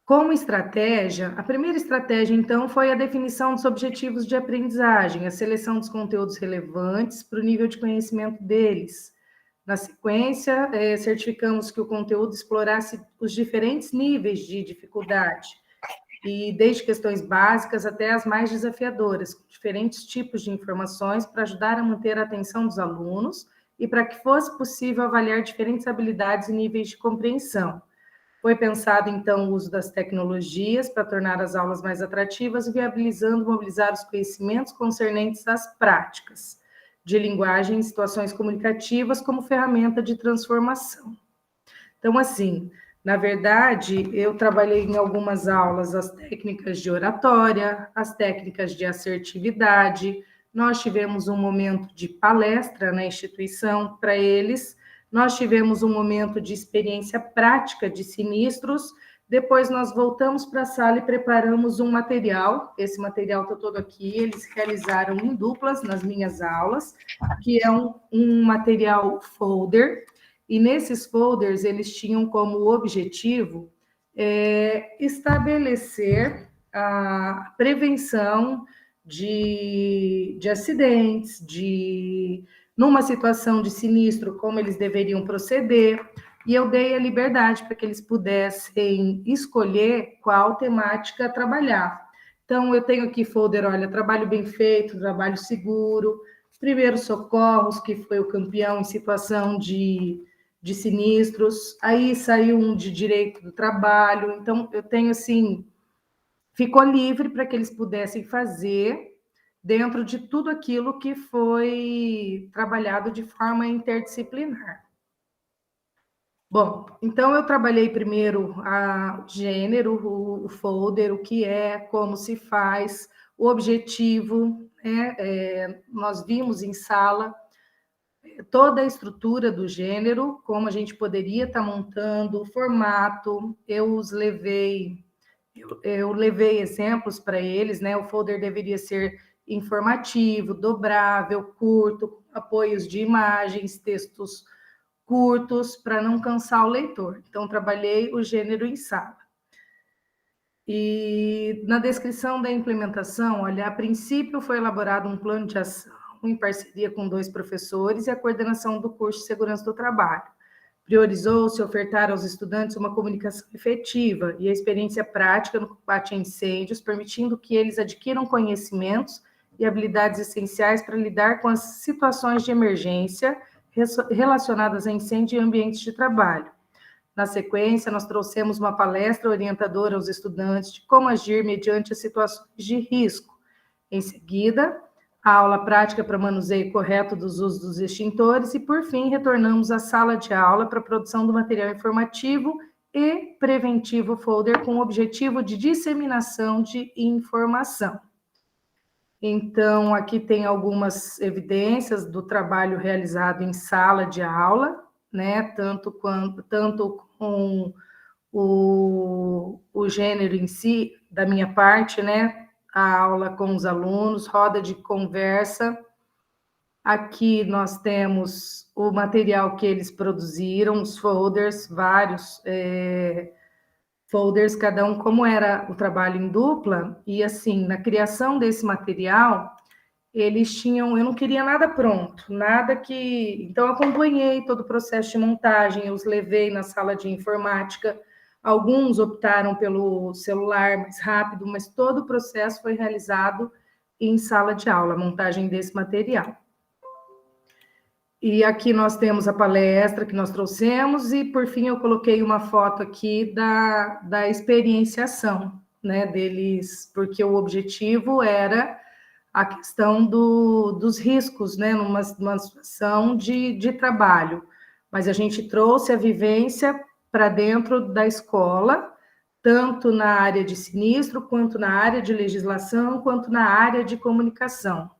Como estratégia, a primeira estratégia, então, foi a definição dos objetivos de aprendizagem, a seleção dos conteúdos relevantes para o nível de conhecimento deles. Na sequência, certificamos que o conteúdo explorasse os diferentes níveis de dificuldade, e desde questões básicas até as mais desafiadoras, com diferentes tipos de informações para ajudar a manter a atenção dos alunos e para que fosse possível avaliar diferentes habilidades e níveis de compreensão. Foi pensado, então, o uso das tecnologias para tornar as aulas mais atrativas, viabilizando mobilizar os conhecimentos concernentes às práticas de linguagem em situações comunicativas como ferramenta de transformação. Então, assim, na verdade, eu trabalhei em algumas aulas as técnicas de oratória, as técnicas de assertividade. Nós tivemos um momento de palestra na instituição para eles, nós tivemos um momento de experiência prática de sinistros, depois nós voltamos para a sala e preparamos um material, esse material está todo aqui, eles realizaram em duplas nas minhas aulas, que é um material folder, e nesses folders eles tinham como objetivo estabelecer a prevenção de acidentes, numa situação de sinistro, como eles deveriam proceder, e eu dei a liberdade para que eles pudessem escolher qual temática trabalhar. Então, eu tenho aqui folder, olha, trabalho bem feito, trabalho seguro, primeiros socorros, que foi o campeão em situação de sinistros, aí saiu um de direito do trabalho, então eu tenho assim, ficou livre para que eles pudessem fazer dentro de tudo aquilo que foi trabalhado de forma interdisciplinar. Bom, então eu trabalhei primeiro o gênero, o folder, o que é, como se faz, o objetivo, né? Nós vimos em sala toda a estrutura do gênero, como a gente poderia estar montando, o formato, eu levei exemplos para eles, né? O folder deveria ser informativo, dobrável, curto, apoios de imagens, textos curtos, para não cansar o leitor. Então, trabalhei o gênero em sala. E na descrição da implementação, olha, a princípio foi elaborado um plano de ação em parceria com 2 professores e a coordenação do curso de Segurança do Trabalho. Priorizou-se ofertar aos estudantes uma comunicação efetiva e a experiência prática no combate a incêndios, permitindo que eles adquiram conhecimentos e habilidades essenciais para lidar com as situações de emergência relacionadas a incêndio e ambientes de trabalho. Na sequência, nós trouxemos uma palestra orientadora aos estudantes de como agir mediante as situações de risco. Em seguida, a aula prática para manuseio correto dos usos dos extintores e, por fim, retornamos à sala de aula para a produção do material informativo e preventivo folder com o objetivo de disseminação de informação. Então, aqui tem algumas evidências do trabalho realizado em sala de aula, né? Tanto com o gênero em si, da minha parte, né? A aula com os alunos, roda de conversa. Aqui nós temos o material que eles produziram, os folders, vários folders, cada um, como era o trabalho em dupla, e assim, na criação desse material, eles tinham, eu não queria nada pronto, nada que... Então, eu acompanhei todo o processo de montagem, eu os levei na sala de informática, alguns optaram pelo celular mais rápido, mas todo o processo foi realizado em sala de aula, a montagem desse material. E aqui nós temos a palestra que nós trouxemos, e por fim eu coloquei uma foto aqui da experienciação, né, deles, porque o objetivo era a questão dos riscos, né, numa situação de trabalho. Mas a gente trouxe a vivência para dentro da escola, tanto na área de sinistro, quanto na área de legislação, quanto na área de comunicação.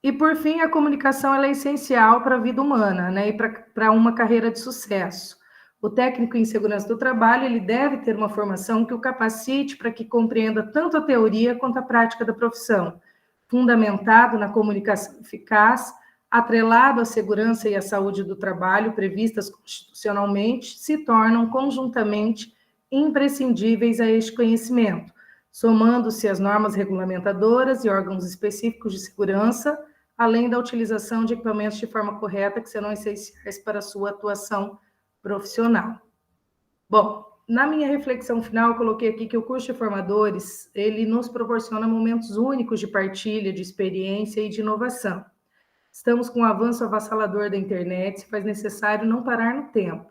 E, por fim, a comunicação ela é essencial para a vida humana, né, e para uma carreira de sucesso. O técnico em segurança do trabalho ele deve ter uma formação que o capacite para que compreenda tanto a teoria quanto a prática da profissão, fundamentado na comunicação eficaz, atrelado à segurança e à saúde do trabalho previstas constitucionalmente, se tornam conjuntamente imprescindíveis a este conhecimento, somando-se as normas regulamentadoras e órgãos específicos de segurança, além da utilização de equipamentos de forma correta que serão essenciais para a sua atuação profissional. Bom, na minha reflexão final, eu coloquei aqui que o curso de formadores, ele nos proporciona momentos únicos de partilha, de experiência e de inovação. Estamos com um avanço avassalador da internet, se faz necessário não parar no tempo.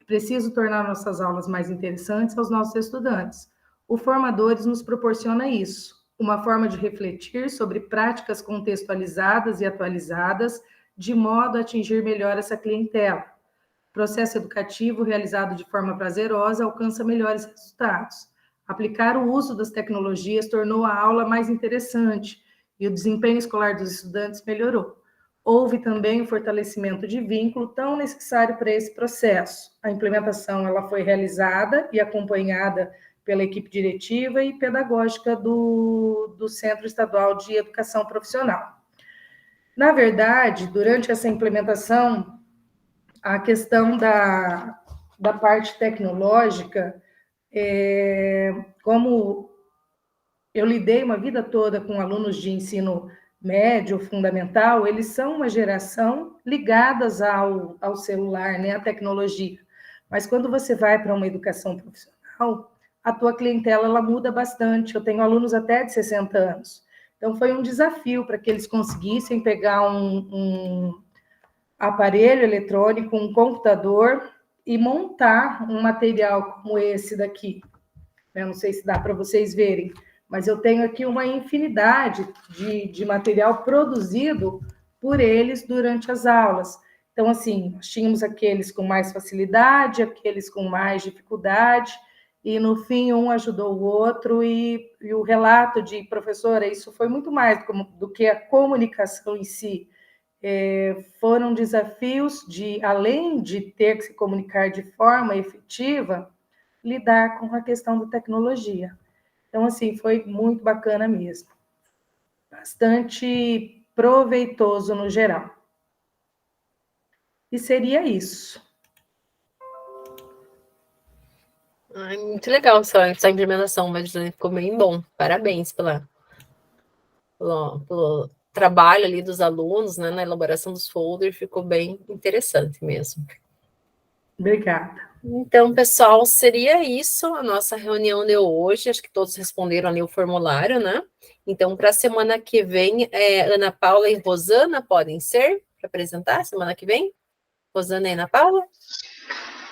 É preciso tornar nossas aulas mais interessantes aos nossos estudantes. O Formadores nos proporciona isso, uma forma de refletir sobre práticas contextualizadas e atualizadas, de modo a atingir melhor essa clientela. O processo educativo realizado de forma prazerosa alcança melhores resultados. Aplicar o uso das tecnologias tornou a aula mais interessante e o desempenho escolar dos estudantes melhorou. Houve também o fortalecimento de vínculo tão necessário para esse processo. A implementação ela foi realizada e acompanhada pela equipe diretiva e pedagógica do Centro Estadual de Educação Profissional. Na verdade, durante essa implementação, a questão da parte tecnológica, como eu lidei uma vida toda com alunos de ensino médio, fundamental, eles são uma geração ligadas ao celular, né, à tecnologia. Mas quando você vai para uma educação profissional, a tua clientela ela muda bastante. Eu tenho alunos até de 60 anos. Então, foi um desafio para que eles conseguissem pegar um aparelho eletrônico, um computador, e montar um material como esse daqui. Eu não sei se dá para vocês verem, mas eu tenho aqui uma infinidade de material produzido por eles durante as aulas. Então, assim, nós tínhamos aqueles com mais facilidade, aqueles com mais dificuldade, e no fim um ajudou o outro, e o relato de professora, isso foi muito mais do que a comunicação em si. Foram desafios de, além de ter que se comunicar de forma efetiva, lidar com a questão da tecnologia. Então, assim, foi muito bacana mesmo. Bastante proveitoso no geral. E seria isso. Muito legal essa implementação, Madilene, ficou bem bom. Parabéns pelo trabalho ali dos alunos, né, na elaboração dos folders, ficou bem interessante mesmo. Obrigada. Então, pessoal, seria isso a nossa reunião de hoje. Acho que todos responderam ali o formulário, né? Então, para a semana que vem, Ana Paula e Rosana podem ser para apresentar semana que vem? Rosana e Ana Paula?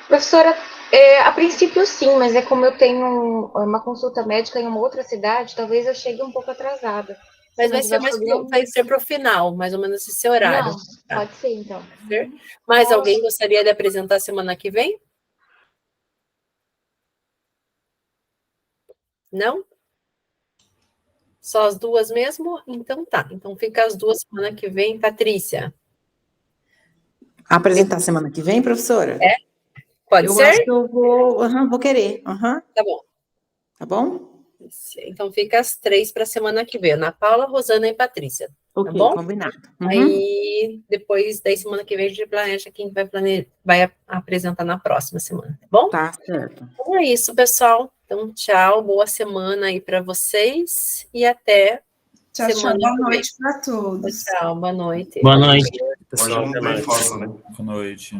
Professora, a princípio sim, mas é como eu tenho uma consulta médica em uma outra cidade, talvez eu chegue um pouco atrasada. Mas vai ser para o final, mais ou menos esse horário. Não, tá? Pode ser, então. Mais alguém gostaria de apresentar semana que vem? Não? Só as duas mesmo? Então tá. Então fica as duas semana que vem. Patrícia. Apresentar semana que vem, professora? Pode ser? Eu acho que eu vou querer. Tá bom. Tá bom? Então fica as 3 para a semana que vem. Ana Paula, Rosana e Patrícia. Ok, tá bom? Combinado. Aí depois, daí semana que vem, a gente planeja quem vai apresentar na próxima semana, tá bom? Tá certo. Então é isso, pessoal. Então, tchau, boa semana aí para vocês e até Tchau, semana boa que vem. noite para todos. Tchau, boa noite. Boa noite. Pessoal, até mais. Boa noite.